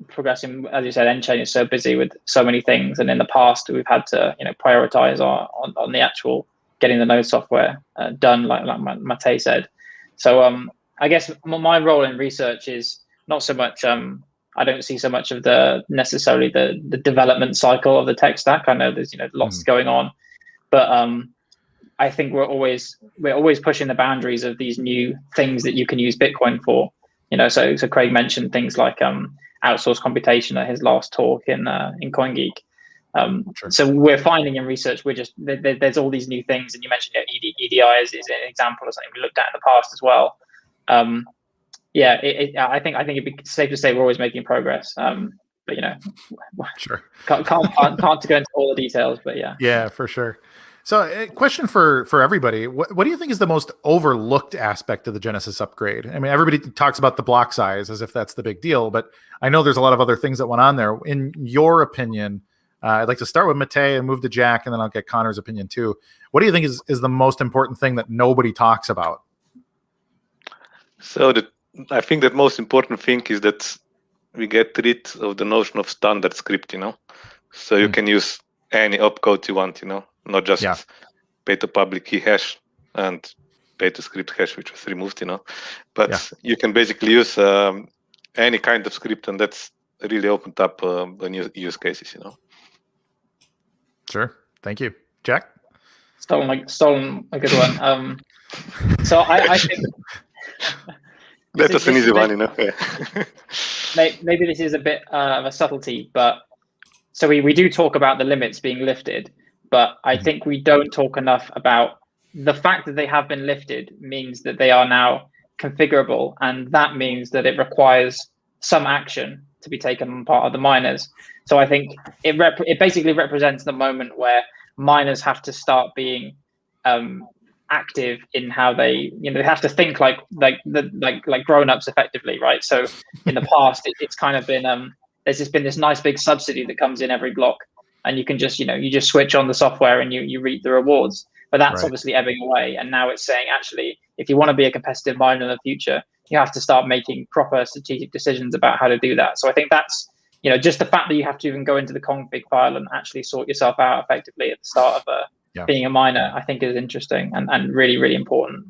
progressing. As you said, Enchain is so busy with so many things, and in the past we've had to prioritize on the actual getting the node software done, like Mate said. So I guess my role in research is not so much. I don't see so much of necessarily the development cycle of the tech stack. I know there's lots going on, but I think we're always pushing the boundaries of these new things that you can use Bitcoin for. So Craig mentioned things like outsourced computation at his last talk in CoinGeek. Sure. So we're finding in research, there's all these new things, and you mentioned EDI is an example of something we looked at in the past as well. I think it'd be safe to say we're always making progress. But sure, can't go into all the details, but yeah, for sure. So a question for everybody. What do you think is the most overlooked aspect of the Genesis upgrade? I mean, everybody talks about the block size as if that's the big deal, but I know there's a lot of other things that went on there. In your opinion, I'd like to start with Mate and move to Jack, and then I'll get Connor's opinion too. What do you think is the most important thing that nobody talks about? So I think that most important thing is that we get rid of the notion of standard script, So you can use any opcode you want, not just pay to public key hash and pay to script hash, which was removed, But you can basically use any kind of script, and that's really opened up the new use cases, Sure. Thank you. Jack? Stolen a good one. So I think that was an easy one, Maybe this is a bit of a subtlety, but so we do talk about the limits being lifted, but I think we don't talk enough about the fact that they have been lifted means that they are now configurable, and that means that it requires some action to be taken on part of the miners. So I think it basically represents the moment where miners have to start being active in how they, they have to think like grown-ups effectively, right? So in the past, it's kind of been there's just been this nice big subsidy that comes in every block, and you can just you just switch on the software and you reap the rewards. But that's obviously ebbing away, and now it's saying actually, if you want to be a competitive miner in the future, you have to start making proper strategic decisions about how to do that. So I think that's just the fact that you have to even go into the config file and actually sort yourself out effectively at the start of being a miner, I think is interesting and really, really important.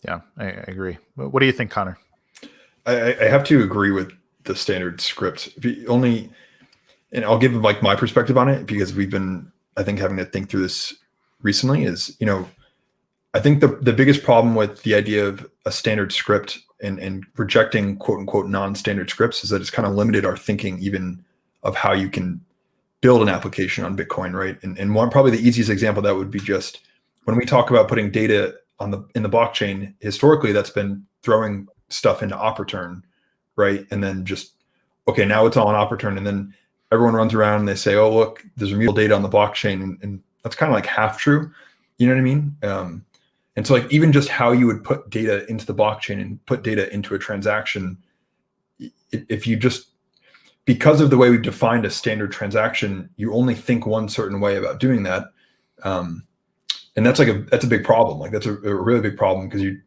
Yeah, I agree. What do you think, Connor? I have to agree with the standard script. And I'll give like my perspective on it, because we've been, I think, having to think through this recently. Is I think the biggest problem with the idea of a standard script and rejecting quote unquote non-standard scripts is that it's kind of limited our thinking even of how you can build an application on Bitcoin, right? And one, probably the easiest example of that would be just when we talk about putting data in the blockchain. Historically, that's been throwing stuff into op return, right? And then just, okay, now it's all in op return, and then everyone runs around and they say, oh, look, there's immutable data on the blockchain, and that's kind of like half true. You know what I mean? And so like even just how you would put data into the blockchain and put data into a transaction, if you just, because of the way we've defined a standard transaction, you only think one certain way about doing that. And that's a big problem. Like that's a really big problem, because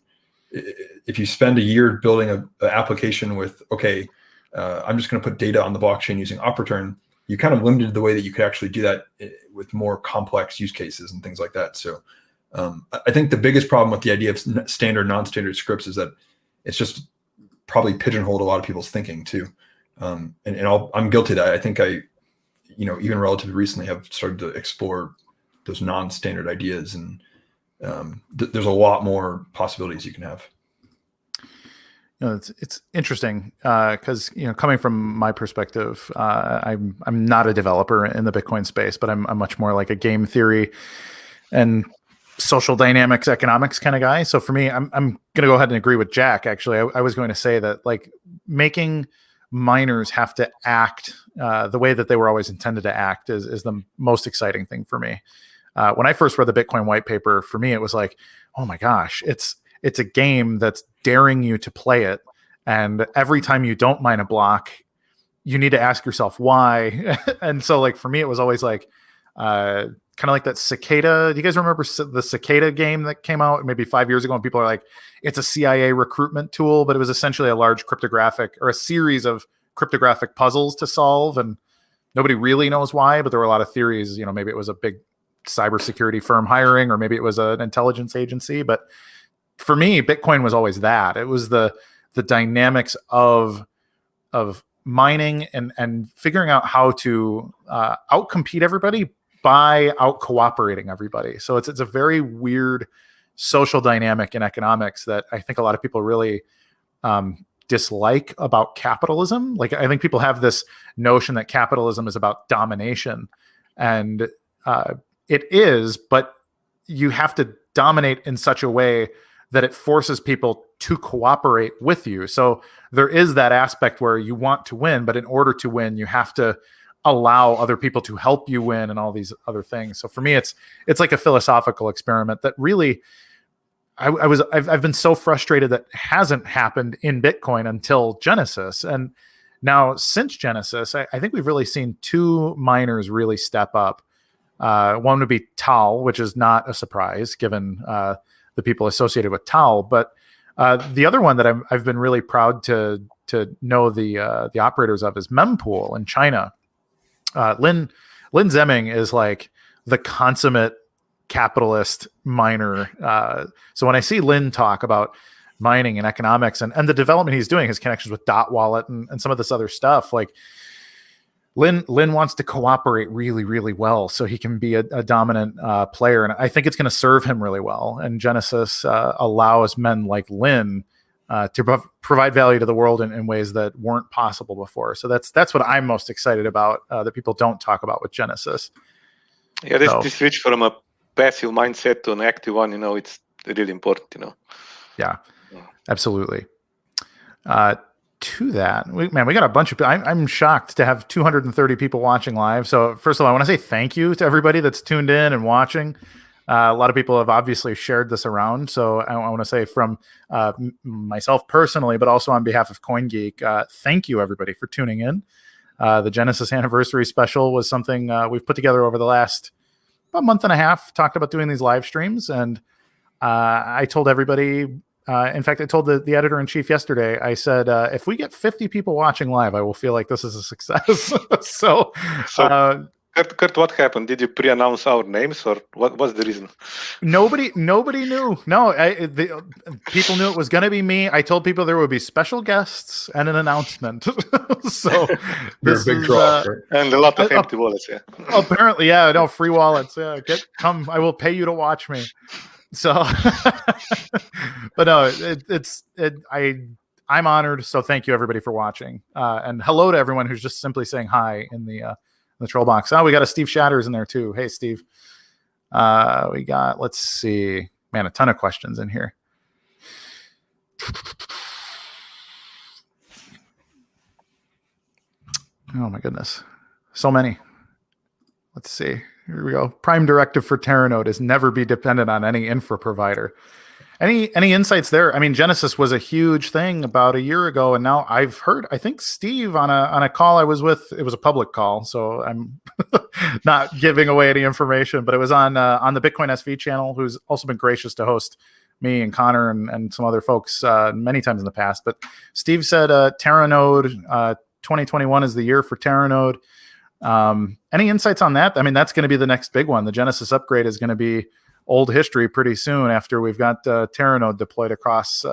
if you spend a year building an application with, okay, I'm just going to put data on the blockchain using op return, you kind of limited the way that you could actually do that with more complex use cases and things like that. So I think the biggest problem with the idea of standard, non-standard scripts is that it's just probably pigeonholed a lot of people's thinking too. And I'm guilty of that. I think even relatively recently have started to explore those non-standard ideas, and there's a lot more possibilities you can have. It's interesting because coming from my perspective, I'm not a developer in the Bitcoin space, but I'm much more like a game theory and social dynamics, economics kind of guy. So for me, I'm going to go ahead and agree with Jack. Actually, I was going to say that like making miners have to act the way that they were always intended to act is the most exciting thing for me. When I first read the Bitcoin white paper, for me, it was like, oh my gosh, it's a game that's daring you to play it. And every time you don't mine a block, you need to ask yourself why. And so like, for me, it was always like, kind of like that Cicada. Do you guys remember the Cicada game that came out maybe 5 years ago? And people are like, it's a CIA recruitment tool, but it was essentially a large cryptographic or a series of cryptographic puzzles to solve. And nobody really knows why, but there were a lot of theories. Maybe it was a big cybersecurity firm hiring, or maybe it was an intelligence agency. But for me, Bitcoin was always that. It was the dynamics of mining and figuring out how to outcompete everybody by out cooperating everybody. So it's a very weird social dynamic in economics that I think a lot of people really dislike about capitalism. Like I think people have this notion that capitalism is about domination, and it is, but you have to dominate in such a way that it forces people to cooperate with you. So there is that aspect where you want to win, but in order to win, you have to allow other people to help you win and all these other things. So for me, it's like a philosophical experiment that really, I've been so frustrated that hasn't happened in Bitcoin until Genesis. And now since Genesis, I think we've really seen two miners really step up. One would be Tal, which is not a surprise given the people associated with Tal. But the other one that I've been really proud to know the operators of is Mempool in China. Lin Zemming is like the consummate capitalist miner. So when I see Lin talk about mining and economics and the development he's doing, his connections with Dot Wallet and some of this other stuff, like Lin wants to cooperate really, really well so he can be a dominant player. And I think it's going to serve him really well. And Genesis allows men like Lin to provide value to the world in ways that weren't possible before. So that's what I'm most excited about that people don't talk about with Genesis. Yeah, this switch from a passive mindset to an active one, it's really important, Yeah, absolutely. To that, we got a bunch of. I'm shocked to have 230 people watching live. So first of all, I want to say thank you to everybody that's tuned in and watching. A lot of people have obviously shared this around. So I want to say from myself personally, but also on behalf of CoinGeek, thank you everybody for tuning in. The Genesis anniversary special was something we've put together over the last about month and a half, talked about doing these live streams. And I told everybody, in fact, I told the editor-in-chief yesterday, I said, if we get 50 people watching live, I will feel like this is a success. So Kurt, what happened? Did you pre-announce our names, or what was the reason? Nobody knew. No, people knew it was going to be me. I told people there would be special guests and an announcement. So You're a big draw, right? And a lot of empty wallets. Yeah. Apparently, yeah. No, free wallets. Yeah, come. I will pay you to watch me. So, but no, I'm honored. So thank you everybody for watching, and hello to everyone who's just simply saying hi in the troll box. Oh, we got a Steve Shatters in there too. Hey, Steve. We got, let's see, man, a ton of questions in here. Oh my goodness. So many. Let's see. Here we go. Prime directive for Terra Node is never be dependent on any infra provider. Any insights there? I mean, Genesis was a huge thing about a year ago, and now I've heard, I think Steve on a call I was with, it was a public call, so I'm not giving away any information, but it was on the Bitcoin SV channel, who's also been gracious to host me and Connor and some other folks many times in the past. But Steve said Terra Node 2021 is the year for Terra Node. Any insights on that? I mean, that's going to be the next big one. The Genesis upgrade is going to be old history pretty soon after we've got Terra Node deployed across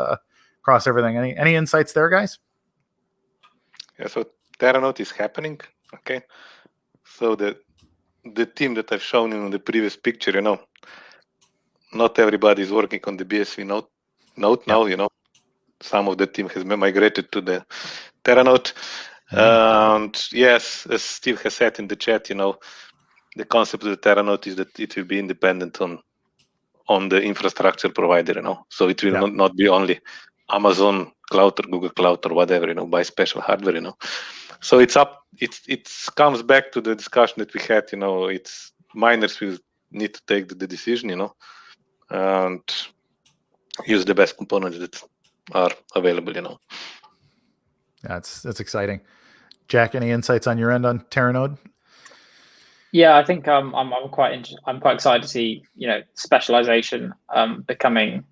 everything. Any insights there, guys? Yeah, so Terra Node is happening. Okay, so the team that I've shown in the previous picture, not everybody is working on the BSV node now. Some of the team has migrated to the Terra Node. And yes, as Steve has said in the chat, the concept of the Terra Node is that it will be independent on the infrastructure provider, so it will not be only Amazon Cloud or Google Cloud or whatever, buy special hardware, So it comes back to the discussion that we had, it's miners will need to take the decision, and use the best components that are available, That's exciting. Jack, any insights on your end on Terra Node? Yeah, I think I'm quite excited to see specialization becoming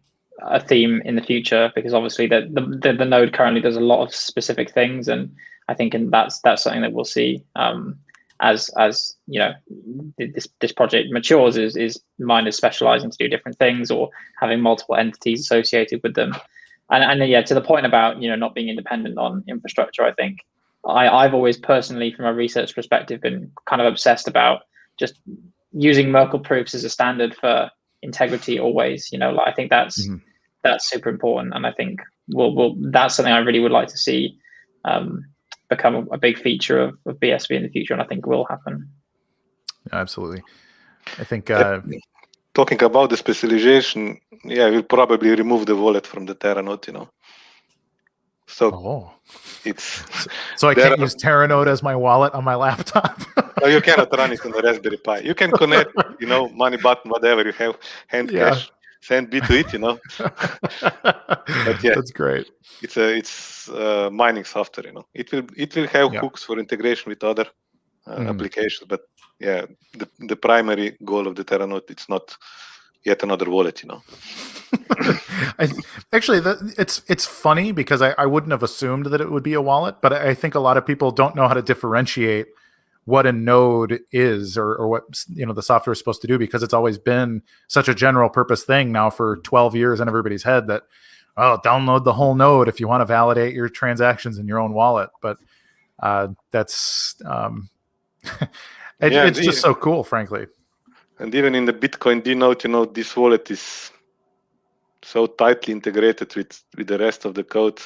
a theme in the future, because obviously the node currently does a lot of specific things, and I think that's something that we'll see as this project matures is miners specializing to do different things or having multiple entities associated with them, and yeah, to the point about not being independent on infrastructure, I think I've always personally, from a research perspective, been kind of obsessed about just using Merkle proofs as a standard for integrity always. I think that's super important, and I think that's something I really would like to see become a big feature of BSV in the future, and I think will happen. Absolutely. I think talking about the specialization, we'll probably remove the wallet from the Terra Node, So so I can't use Terra Node as my wallet on my laptop. No, you cannot run it on the Raspberry Pi. You can connect, money button, whatever you have, hand cash, send B to it, But yeah, that's great. It's mining software, It will have hooks for integration with other applications, but yeah, the primary goal of the Terra Node, it's not yet another wallet, Actually, it's funny because I wouldn't have assumed that it would be a wallet, but I think a lot of people don't know how to differentiate what a node is or what the software is supposed to do, because it's always been such a general purpose thing now for 12 years in everybody's head that, download the whole node if you want to validate your transactions in your own wallet. But that's it's just so cool, frankly. And even in the Bitcoin D node, this wallet is so tightly integrated with the rest of the code.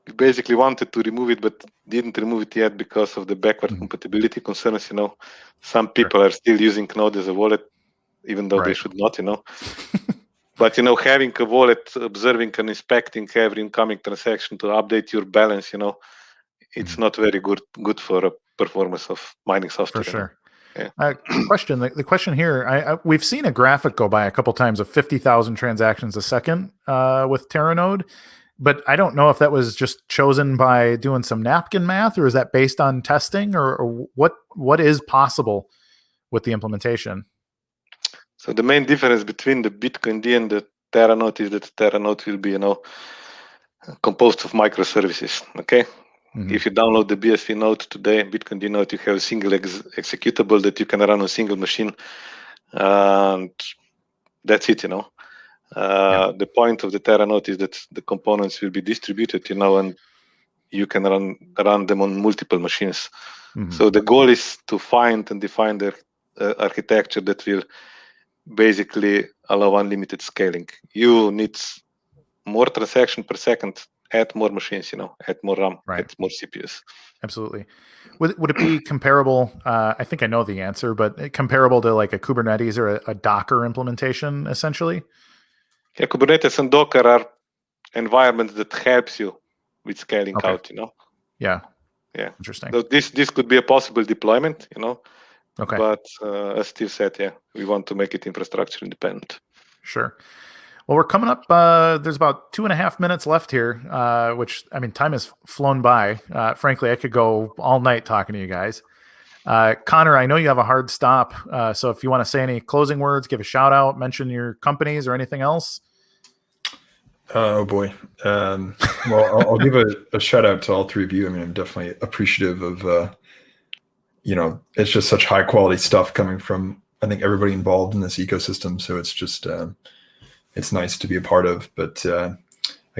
We basically wanted to remove it, but didn't remove it yet because of the backward compatibility concerns. Some people are still using Node as a wallet, even though they should not. But having a wallet, observing and inspecting every incoming transaction to update your balance, it's not very good for a performance of mining software. For sure. Question. The question here, we've seen a graphic go by a couple times of 50,000 transactions a second with Terra Node, but I don't know if that was just chosen by doing some napkin math, or is that based on testing, or what is possible with the implementation? So the main difference between the Bitcoin D and the Terra Node is that Terra Node will be, composed of microservices. Okay. Mm-hmm. If you download the BSV node today, Bitcoin D node, you have a single executable that you can run on a single machine, and that's it. The point of the Terra Node is that the components will be distributed, and you can run them on multiple machines. Mm-hmm. So the goal is to find and define the architecture that will basically allow unlimited scaling. You need more transaction per second, add more machines, add more RAM, add more CPUs. Absolutely. Would it be comparable? I think I know the answer, but comparable to like a Kubernetes or a Docker implementation, essentially? Yeah, Kubernetes and Docker are environments that helps you with scaling out, Yeah. Yeah. Interesting. So this could be a possible deployment, Okay. But as Steve said, we want to make it infrastructure independent. Sure. Well, we're coming up. There's about 2.5 minutes left here, which, I mean, time has flown by. Frankly, I could go all night talking to you guys. Connor, I know you have a hard stop. So if you want to say any closing words, give a shout out, mention your companies or anything else. Oh boy. Well, I'll give a shout out to all three of you. I mean, I'm definitely appreciative of, it's just such high quality stuff coming from, I think, everybody involved in this ecosystem. So it's just, it's nice to be a part of. But I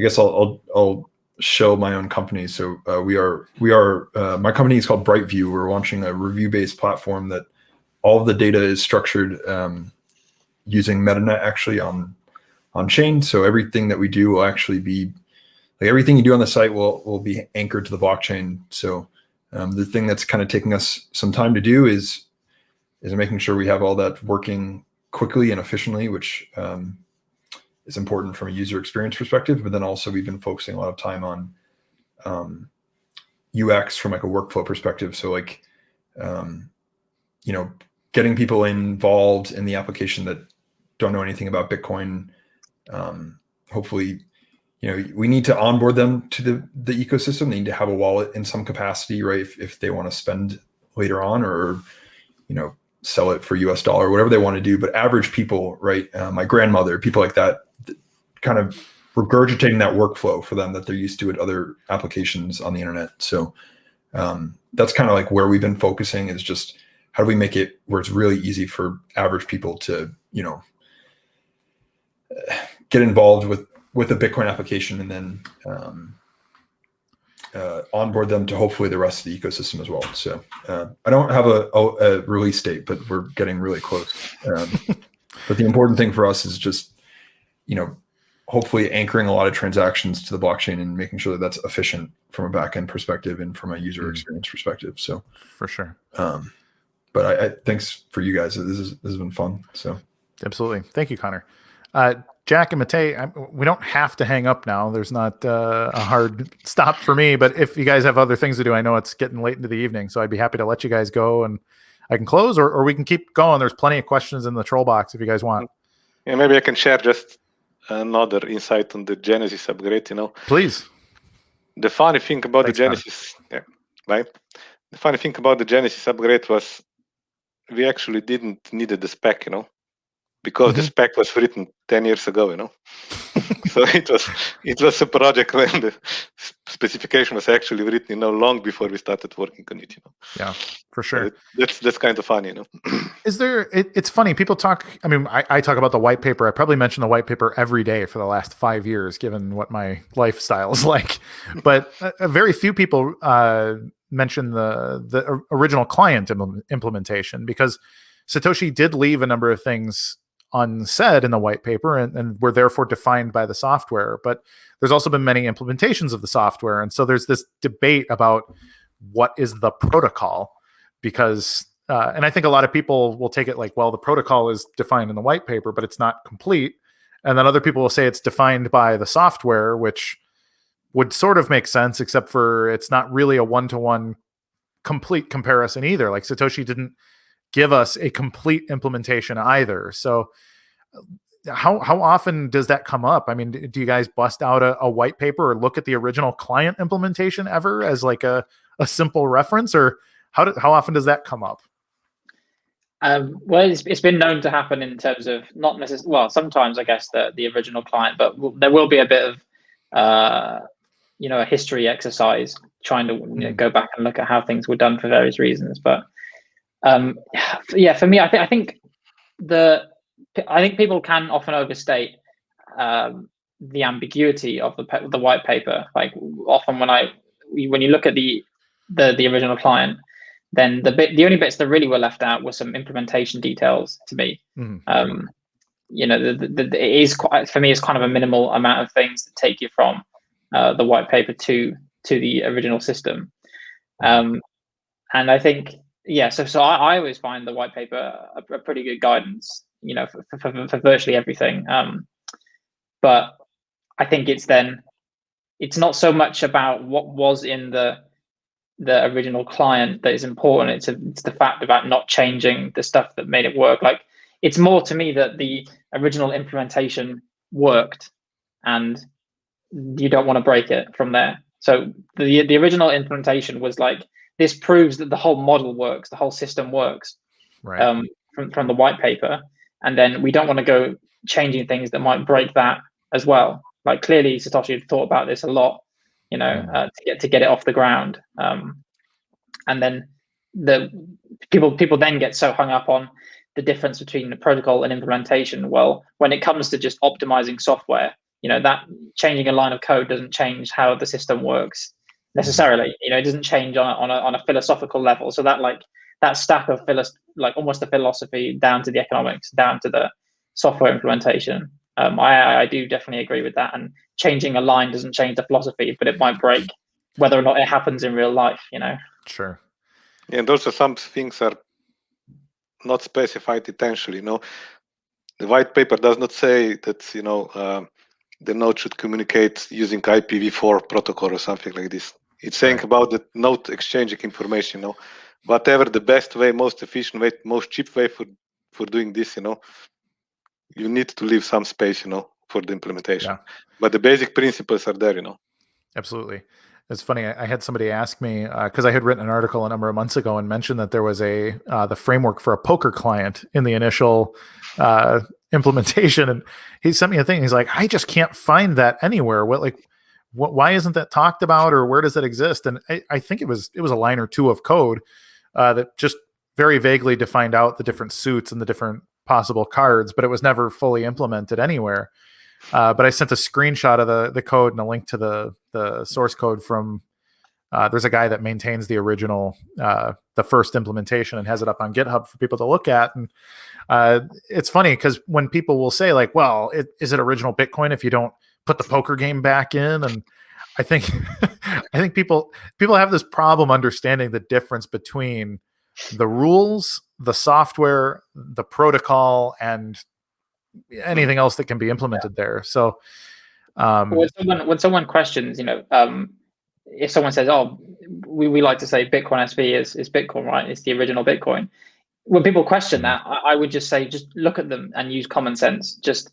guess I'll show my own company. So we are my company is called Brightview. We're launching a review-based platform that all of the data is structured using MetaNet actually on chain. So everything that we do will actually be like everything you do on the site will be anchored to the blockchain. So the thing that's kind of taking us some time to do is making sure we have all that working quickly and efficiently, which is important from a user experience perspective. But then also we've been focusing a lot of time on UX from like a workflow perspective. So like, getting people involved in the application that don't know anything about Bitcoin. Hopefully, we need to onboard them to the ecosystem. They need to have a wallet in some capacity, right? If they want to spend later on, or, sell it for US dollar, whatever they want to do. But average people, right? My grandmother, people like that, kind of regurgitating that workflow for them that they're used to at other applications on the internet. So that's kind of like where we've been focusing, is just how do we make it where it's really easy for average people to, get involved with a Bitcoin application, and then onboard them to hopefully the rest of the ecosystem as well. So I don't have a release date, but we're getting really close. But the important thing for us is just, hopefully anchoring a lot of transactions to the blockchain and making sure that that's efficient from a backend perspective and from a user experience perspective. So for sure. But I thanks for you guys. This has been fun. So absolutely. Thank you, Connor. Jack and Matei, we don't have to hang up now. There's not a hard stop for me, but if you guys have other things to do, I know it's getting late into the evening, so I'd be happy to let you guys go, and I can close, or we can keep going. There's plenty of questions in the troll box if you guys want. Yeah, maybe I can share just another insight on the Genesis upgrade, Please. The funny thing about the Genesis, right? The funny thing about the Genesis upgrade was we actually didn't need the spec, because the spec was written 10 years ago, So it was a project when the specification was actually written, long before we started working on it, Yeah, for sure. So that's kind of funny, Is there? It's funny. People talk. I mean, I talk about the white paper. I probably mention the white paper every day for the last 5 years, given what my lifestyle is like. But very few people mention the original client implementation, because Satoshi did leave a number of things unsaid in the white paper and were therefore defined by the software. But there's also been many implementations of the software. And so there's this debate about what is the protocol, because, and I think a lot of people will take it like, well, the protocol is defined in the white paper, but it's not complete. And then other people will say it's defined by the software, which would sort of make sense, except for it's not really a one-to-one complete comparison either. Like Satoshi didn't give us a complete implementation either. So how often does that come up? I mean, do you guys bust out a white paper or look at the original client implementation ever as like a simple reference, or how often does that come up? Well, it's been known to happen in terms of not necessarily, well, sometimes I guess the original client, but there will be a bit of, a history exercise trying to go back and look at how things were done for various reasons. But for me, I think people can often overstate the ambiguity of the white paper. Like often when you look at the original client, then the only bits that really were left out were some implementation details to me. Mm-hmm. It is quite, for me, it's kind of a minimal amount of things that take you from the white paper to the original system. And I think, so I always find the white paper a pretty good guidance, for virtually everything. But I think it's not so much about what was in the original client that is important. It's the fact about not changing the stuff that made it work. Like, it's more to me that the original implementation worked and you don't want to break it from there. So the original implementation was like, this proves that the whole model works, the whole system works, right? From the white paper. And then we don't want to go changing things that might break that as well. Like, clearly Satoshi had thought about this a lot, to get it off the ground. And then the people then get so hung up on the difference between the protocol and implementation. Well, when it comes to just optimizing software, that changing a line of code doesn't change how the system works necessarily. It doesn't change on a philosophical level. So that stack of almost the philosophy down to the economics, down to the software implementation. I do definitely agree with that. And changing a line doesn't change the philosophy, but it might break whether or not it happens in real life. Sure. And also some things are not specified intentionally. The white paper does not say that the node should communicate using IPv4 protocol or something like this. It's saying about the node exchanging information. Whatever the best way, most efficient way, most cheap way for doing this. You need to leave some space, for the implementation. Yeah. But the basic principles are there. Absolutely. It's funny. I had somebody ask me because I had written an article a number of months ago and mentioned that there was the framework for a poker client in the initial implementation, and he sent me a thing. He's like, I just can't find that anywhere. Why isn't that talked about, or where does it exist? And I think it was a line or two of code that just very vaguely defined out the different suits and the different possible cards, but it was never fully implemented anywhere. But I sent a screenshot of the code and a link to the source code from there's a guy that maintains the original, the first implementation, and has it up on GitHub for people to look at. And it's funny because when people will say like, well, is it original Bitcoin if you don't put the poker game back in? And I think people have this problem understanding the difference between the rules, the software, the protocol, and anything else that can be implemented there. So when someone questions, if someone says, oh, we like to say Bitcoin SV is Bitcoin, right? It's the original Bitcoin. When people question that, I would just say, just look at them and use common sense. Just,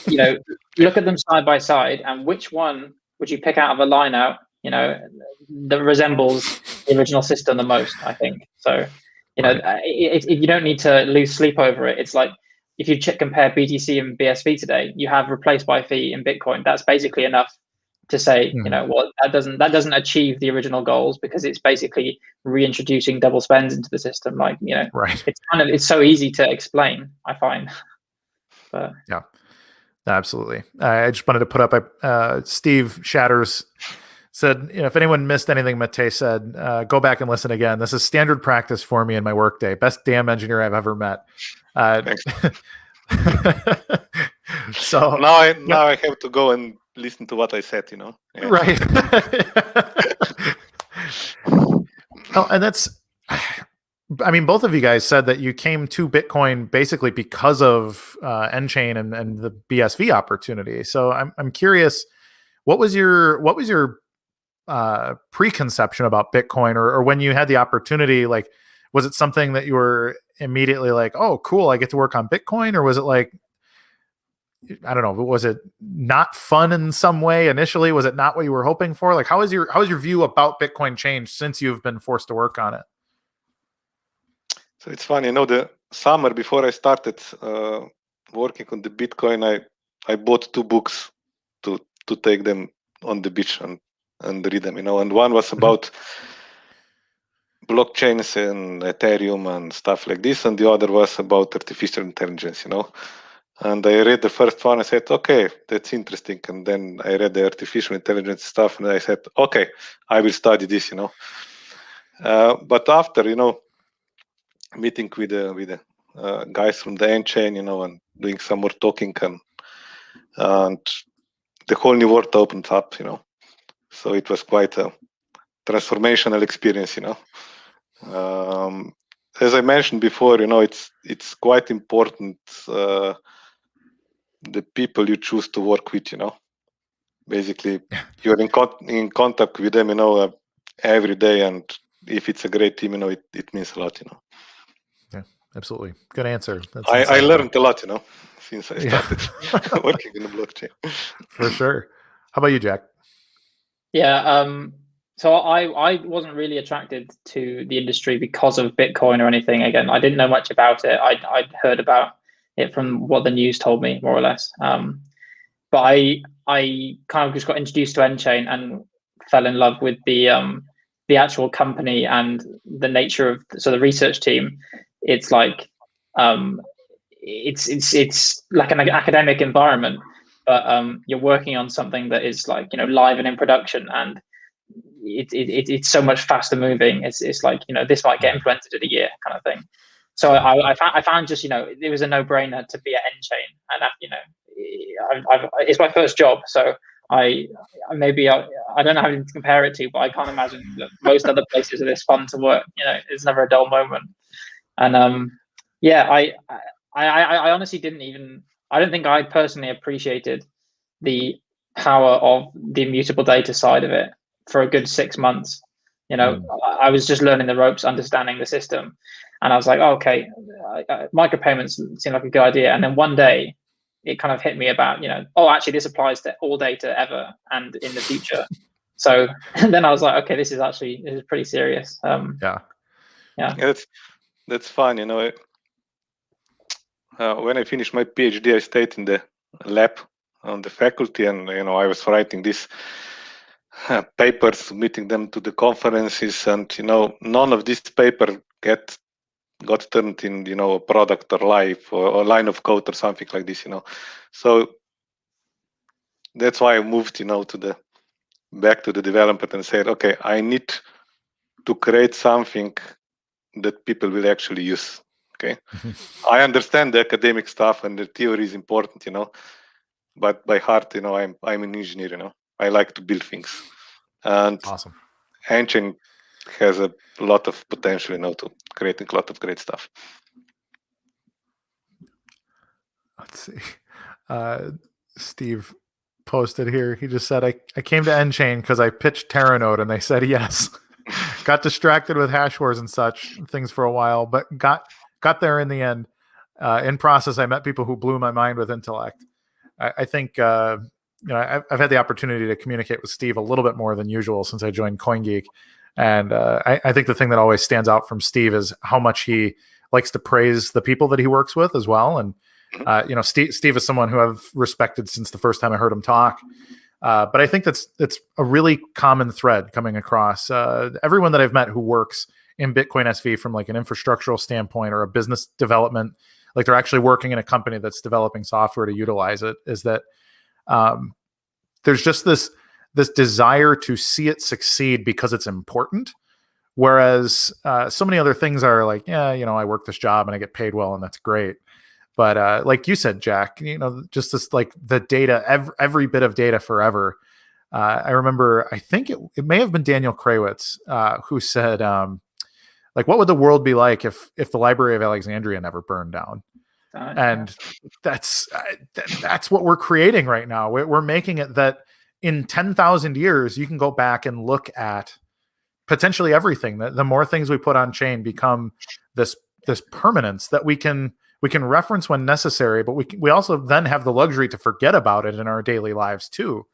look at them side by side, and which one would you pick out of a line out, that resembles the original system the most, I think. So, you don't need to lose sleep over it. It's like, if you compare BTC and BSV today, you have replaced by fee in Bitcoin. That's basically enough to say, that doesn't achieve the original goals, because it's basically reintroducing double spends into the system. Right. It's so easy to explain, I find. But yeah, absolutely. I just wanted to put up, Steve Shatters said, if anyone missed anything Matej said, go back and listen again. This is standard practice for me in my workday. Best damn engineer I've ever met. So now I have to go and listen to what I said, Yeah. Right. Oh, and that's, I mean, both of you guys said that you came to Bitcoin basically because of N-Chain and the BSV opportunity. So I'm curious, what was your preconception about Bitcoin, or when you had the opportunity, like, Was it something that you were immediately like, oh, cool, I get to work on Bitcoin? Or was it like, I don't know, was it not fun in some way initially? Was it not what you were hoping for? Like, how has your view about Bitcoin changed since you've been forced to work on it? So it's funny, the summer before I started working on the Bitcoin, I bought 2 books to take them on the beach and read them, and one was about blockchains and Ethereum and stuff like this, and the other was about artificial intelligence, And I read the first one, I said, okay, that's interesting. And then I read the artificial intelligence stuff, and I said, okay, I will study this, But after, meeting with the guys from the N-chain, and doing some more talking, and the whole new world opened up, So it was quite a transformational experience, As I mentioned before, it's quite important the people you choose to work with, Basically, you're in contact with them, every day, and if it's a great team, it means a lot, Yeah, absolutely. Good answer. That's I learned a lot, since I Yeah. started working in the blockchain. For sure. How about you, Jack? Yeah. So I wasn't really attracted to the industry because of Bitcoin or anything. Again, I didn't know much about it. I'd heard about it from what the news told me, more or less. But I kind of just got introduced to N-chain and fell in love with the actual company and the nature of the research team. It's like it's like an academic environment, but you're working on something that is like live and in production, and it's so much faster moving. It's like this might get implemented in a year kind of thing. So I found just it was a no-brainer to be at N-chain, and it's my first job, so I don't know how to compare it to, but I can't imagine that most other places are this fun to work. It's never a dull moment, and yeah, I honestly I don't think I personally appreciated the power of the immutable data side of it for a good 6 months. I was just learning the ropes, understanding the system, and I was like, oh, okay, micropayments seem like a good idea. And then one day it kind of hit me about, oh, actually this applies to all data ever and in the future. So then I was like, okay, this is pretty serious. Yeah. That's fun. When I finished my PhD, I stayed in the lab on the faculty, and I was writing these papers, submitting them to the conferences, and none of this paper got turned in a product or life or a line of code or something like this. So that's why I moved back to the development and said, okay, I need to create something that people will actually use. Okay. I understand the academic stuff and the theory is important, but by heart, I'm an engineer, I like to build things. And Awesome. N-chain has a lot of potential, to creating a lot of great stuff. Let's see. Steve posted here. He just said, I came to N-chain because I pitched Terra Node and they said yes. Got distracted with hash wars and such things for a while, but got there in the end. In process, I met people who blew my mind with intellect. I think I've had the opportunity to communicate with Steve a little bit more than usual since I joined CoinGeek, and I think the thing that always stands out from Steve is how much he likes to praise the people that he works with as well. And Steve is someone who I've respected since the first time I heard him talk. But I think it's a really common thread coming across everyone that I've met who works in Bitcoin SV from like an infrastructural standpoint or a business development, like they're actually working in a company that's developing software to utilize it, is that there's just this desire to see it succeed because it's important. Whereas so many other things are like, I work this job and I get paid well and that's great. But like you said, Jack, just this, like the data, every bit of data forever. I remember, I think it may have been Daniel Krawitz who said, like, what would the world be like if the Library of Alexandria never burned down? And that's what we're creating right now. We're making it that in 10,000 years, you can go back and look at potentially everything. The more things we put on chain become this permanence that we can reference when necessary, but we also then have the luxury to forget about it in our daily lives too,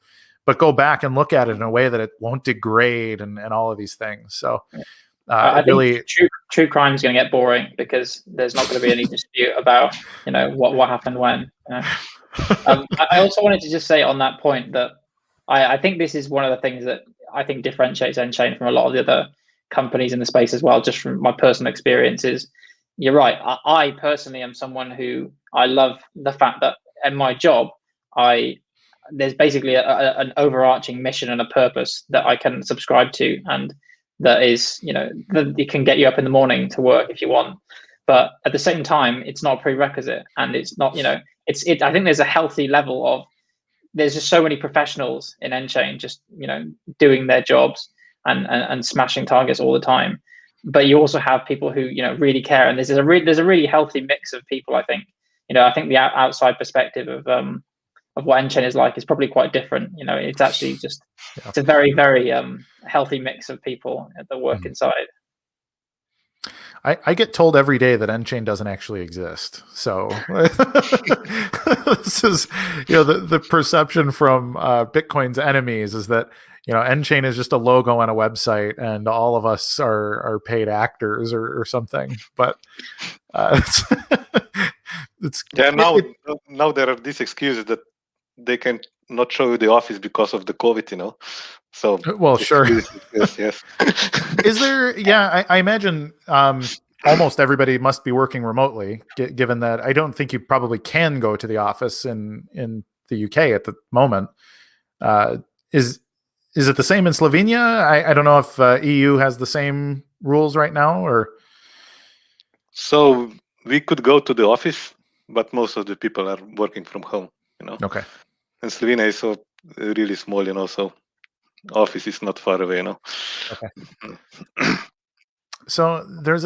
but go back and look at it in a way that it won't degrade and all of these things. So I really, think true crime is going to get boring because there's not going to be any dispute about what happened when. I also wanted to just say on that point that I think this is one of the things that I think differentiates nChain from a lot of the other companies in the space as well, just from my personal experiences. You're right. I personally am someone who I love the fact that in my job, there's basically an overarching mission and a purpose that I can subscribe to, and that is, that it can get you up in the morning to work if you want. But at the same time, it's not a prerequisite, and it's not, I think there's a healthy level of, there's just so many professionals in nChain just, doing their jobs and smashing targets all the time. But you also have people who, really care. And there's a really healthy mix of people, I think. I think the outside perspective of what nChain is like is probably quite different. It's actually just, it's a very, very healthy mix of people that work inside. I get told every day that nChain doesn't actually exist. So this is, the perception from Bitcoin's enemies is that, nChain is just a logo on a website and all of us are paid actors or something. But now there are these excuses that they can not show you the office because of the COVID, So well, sure. Yes. Is there? Yeah, I imagine almost everybody must be working remotely, given that I don't think you probably can go to the office in the UK at the moment. Is it the same in Slovenia? I don't know if EU has the same rules right now, or. So we could go to the office, but most of the people are working from home. Okay. And Slovenia is so really small, so office is not far away, Okay. So there was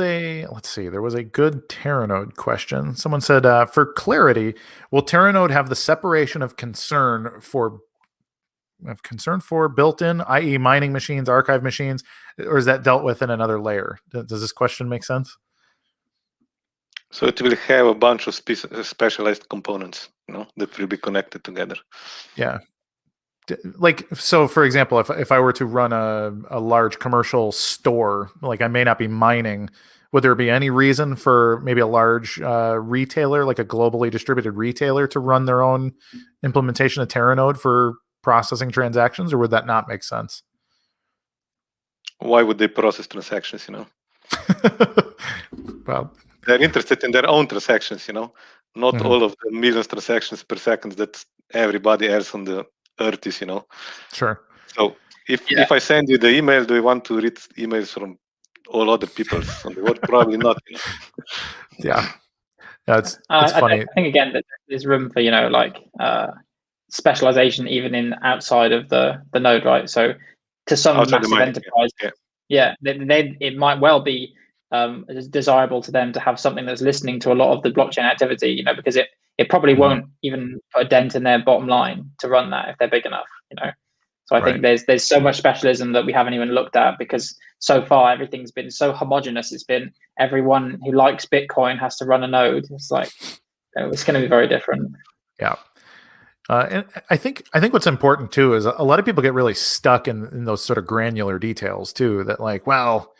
a good Terra Node question. Someone said, for clarity, will Terra Node have the separation of concern for built-in, i.e. mining machines, archive machines, or is that dealt with in another layer? Does this question make sense? So it will have a bunch of specialized components, that will be connected together. Yeah. So for example, if I were to run a large commercial store, like I may not be mining, would there be any reason for maybe a large retailer, like a globally distributed retailer, to run their own implementation of Terra Node for processing transactions, or would that not make sense? Why would they process transactions, Well, they're interested in their own transactions, not all of the millions of transactions per second that everybody else on the earth is, Sure. So if I send you the email, do you want to read emails from all other people on the world? Probably not. Yeah, it's funny. I think again that there's room for specialization even in outside of the node, right? So to some massive enterprise, it might well be desirable to them to have something that's listening to a lot of the blockchain activity, because it probably won't even put a dent in their bottom line to run that if they're big enough, So I think there's so much specialism that we haven't even looked at, because so far everything's been so homogenous. It's been everyone who likes Bitcoin has to run a node. It's like it's going to be very different. Yeah. And I think what's important too is a lot of people get really stuck in those sort of granular details too, that like, well,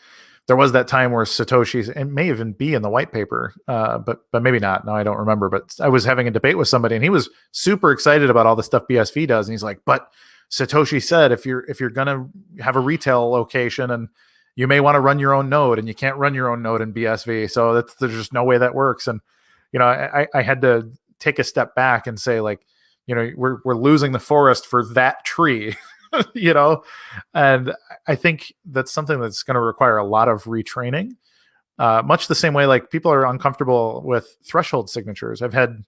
there was that time where Satoshi's, it may even be in the white paper, but maybe not. No, I don't remember. But I was having a debate with somebody, and he was super excited about all the stuff BSV does, and he's like, "But Satoshi said if you're gonna have a retail location, and you may want to run your own node, and you can't run your own node in BSV, so there's just no way that works." And I had to take a step back and say, like, we're losing the forest for that tree. And I think that's something that's going to require a lot of retraining, much the same way like people are uncomfortable with threshold signatures. I've had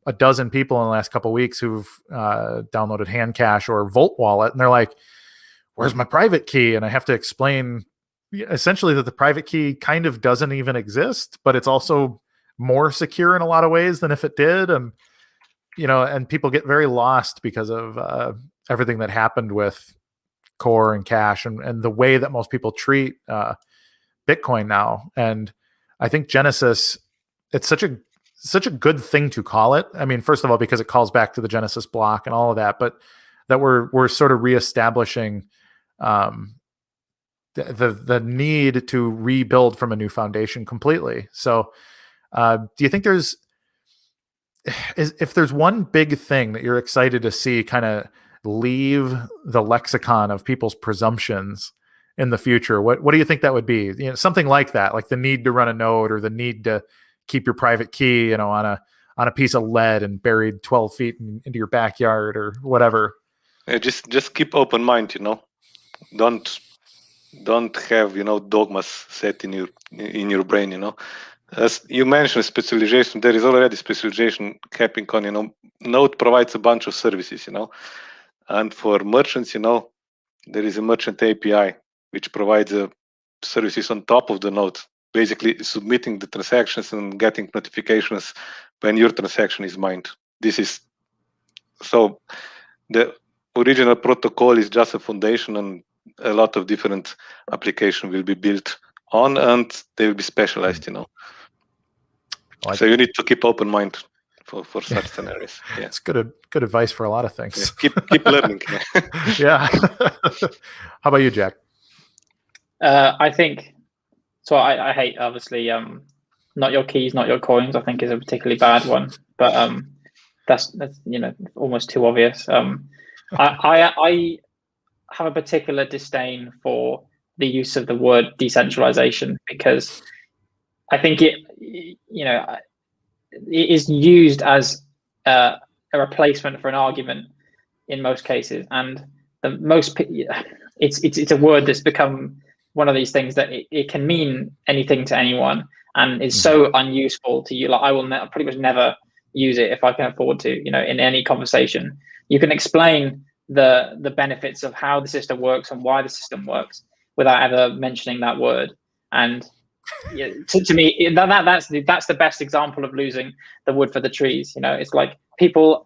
a dozen people in the last couple of weeks who've downloaded Handcash or Volt Wallet, and they're like, where's my private key? And I have to explain essentially that the private key kind of doesn't even exist, but it's also more secure in a lot of ways than if it did. And and people get very lost because of everything that happened with core and cash and the way that most people treat Bitcoin now. And I think Genesis, it's such a good thing to call it. I mean, first of all, because it calls back to the Genesis block and all of that, but that we're sort of reestablishing the need to rebuild from a new foundation completely. So do you think if there's one big thing that you're excited to see kind of leave the lexicon of people's presumptions in the future, what do you think that would be? You know, something like that, like the need to run a node or the need to keep your private key, you know, on a piece of lead and buried 12 feet into your backyard or whatever. Just keep open mind, you know. Don't have, you know, dogmas set in your brain, you know. As you mentioned, specialization, there is already specialization happening on, you know, Node provides a bunch of services, you know, and for merchants, you know, there is a merchant API which provides services on top of the node, basically submitting the transactions and getting notifications when your transaction is mined. So the original protocol is just a foundation, and a lot of different applications will be built on, and they will be specialized, you know. So you need to keep open mind for such scenarios. Yeah, it's good advice for a lot of things. Yeah, keep learning. Yeah. How about you, Jack? I think so. I hate, obviously, not your keys, not your coins, I think is a particularly bad one, but that's you know, almost too obvious. I have a particular disdain for the use of the word decentralization, because I think it is used as a replacement for an argument in most cases, and it's a word that's become one of these things that it can mean anything to anyone, and is so unuseful to you. Like, I will pretty much never use it if I can afford to, you know, in any conversation. You can explain the benefits of how the system works and why the system works without ever mentioning that word. And to me, that's the best example of losing the wood for the trees. You know, it's like people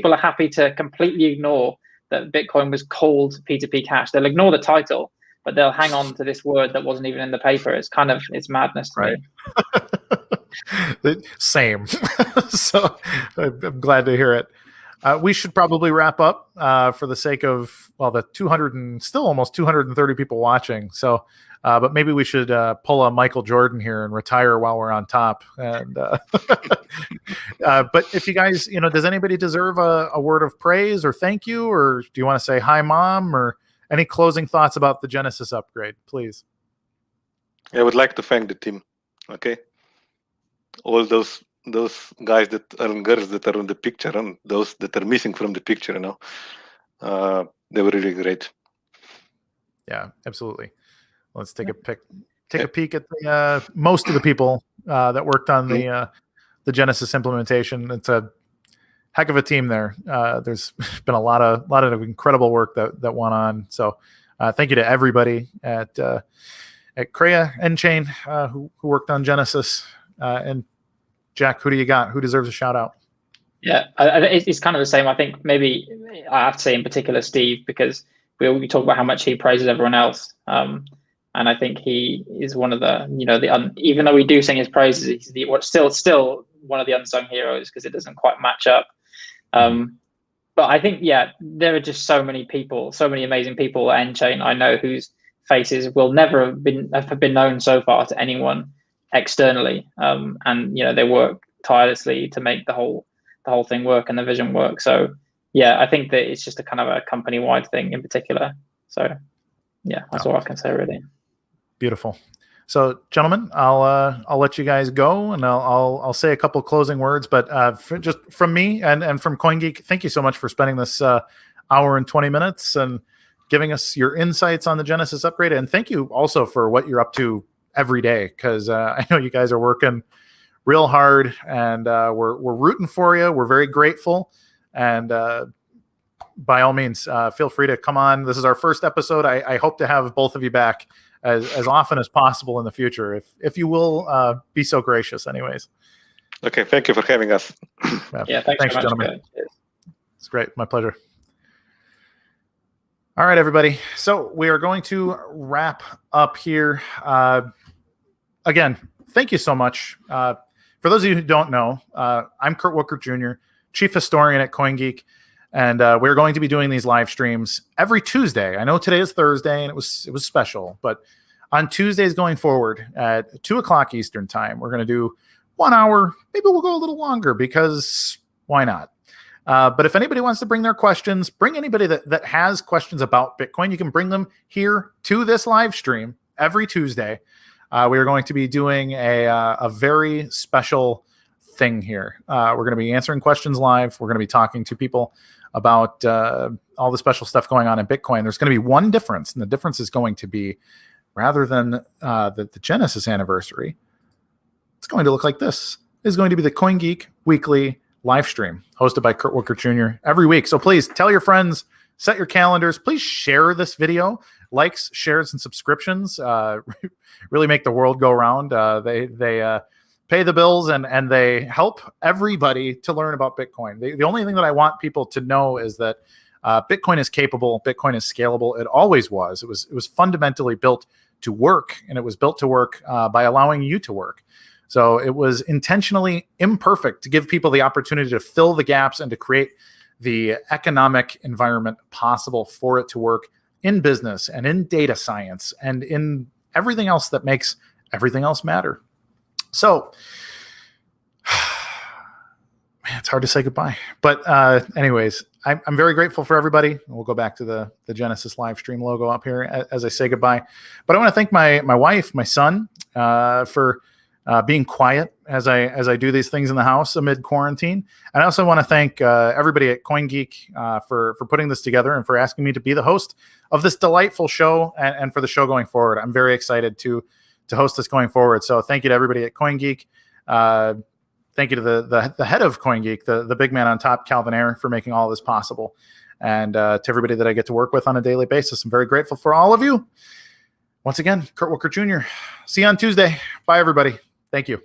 are happy to completely ignore that Bitcoin was called P2P cash. They'll ignore the title, but they'll hang on to this word that wasn't even in the paper. It's madness to me. Same. So I'm glad to hear it. We should probably wrap up for the sake of, well, the 200 and still almost 230 people watching. So, but maybe we should pull a Michael Jordan here and retire while we're on top. And but if you guys, you know, does anybody deserve a word of praise or thank you, or do you want to say hi, Mom, or any closing thoughts about the Genesis upgrade, please? I would like to thank the team. Okay, all those guys and girls that are in the picture, and those that are missing from the picture, you know, they were really great. Yeah, absolutely. Let's take a peek at the most of the people that worked on the Genesis implementation. It's a heck of a team there. There's been a lot of incredible work that went on. So thank you to everybody at Crea, N-Chain, who worked on Genesis. And Jack, who do you got? Who deserves a shout out? Yeah, it's kind of the same. I think maybe I have to say in particular Steve, because we talk about how much he praises everyone else. And I think he is one of the, you know, even though we do sing his praises, he's still one of the unsung heroes, because it doesn't quite match up. But I think, yeah, there are just so many people, so many amazing people at N-Chain I know whose faces will never have been known so far to anyone externally. And, you know, they work tirelessly to make the whole thing work and the vision work. So yeah, I think that it's just a kind of a company-wide thing in particular. So yeah, that's all I can say, really. Beautiful. So, gentlemen, I'll let you guys go, and I'll say a couple closing words. But just from me and from CoinGeek, thank you so much for spending this hour and 20 minutes and giving us your insights on the Genesis upgrade. And thank you also for what you're up to every day, because I know you guys are working real hard, and we're rooting for you. We're very grateful, and by all means, feel free to come on. This is our first episode. I hope to have both of you back as often as possible in the future, if you will be so gracious. Anyways. Okay, thank you for having us. Yeah, thanks so much, gentlemen. It's great. My pleasure. All right, everybody. So we are going to wrap up here. Again, thank you so much. For those of you who don't know, I'm Kurt Wuckert Jr., Chief Historian at CoinGeek, and we're going to be doing these live streams every Tuesday. I know today is Thursday, and it was special, but on Tuesdays going forward at 2 o'clock Eastern time, we're going to do 1 hour. Maybe we'll go a little longer because why not? But if anybody wants to bring their questions, bring anybody that has questions about Bitcoin. You can bring them here to this live stream every Tuesday. We are going to be doing a very special thing here. We're going to be answering questions live. We're going to be talking to people about all the special stuff going on in Bitcoin. There's going to be one difference, and the difference is going to be, rather than the Genesis anniversary, it's going to look like this. It's going to be the CoinGeek weekly live stream hosted by Kurt Wuckert Jr. every week. So please tell your friends, set your calendars. Please share this video. Likes, shares, and subscriptions really make the world go round. They pay the bills and they help everybody to learn about Bitcoin. The only thing that I want people to know is that Bitcoin is capable. Bitcoin is scalable. It always was. It was fundamentally built to work, and it was built to work by allowing you to work. So it was intentionally imperfect to give people the opportunity to fill the gaps and to create the economic environment possible for it to work in business and in data science and in everything else that makes everything else matter. So, man, it's hard to say goodbye. But anyways, I'm very grateful for everybody. We'll go back to the Genesis live stream logo up here as I say goodbye. But I want to thank my wife, my son, for being quiet as I do these things in the house amid quarantine. And I also want to thank everybody at CoinGeek for putting this together and for asking me to be the host of this delightful show and for the show going forward. I'm very excited to host this going forward. So thank you to everybody at CoinGeek. Thank you to the head of CoinGeek, the big man on top, Calvin Ayre, for making all this possible. And to everybody that I get to work with on a daily basis. I'm very grateful for all of you. Once again, Kurt Wuckert Jr. See you on Tuesday. Bye, everybody. Thank you.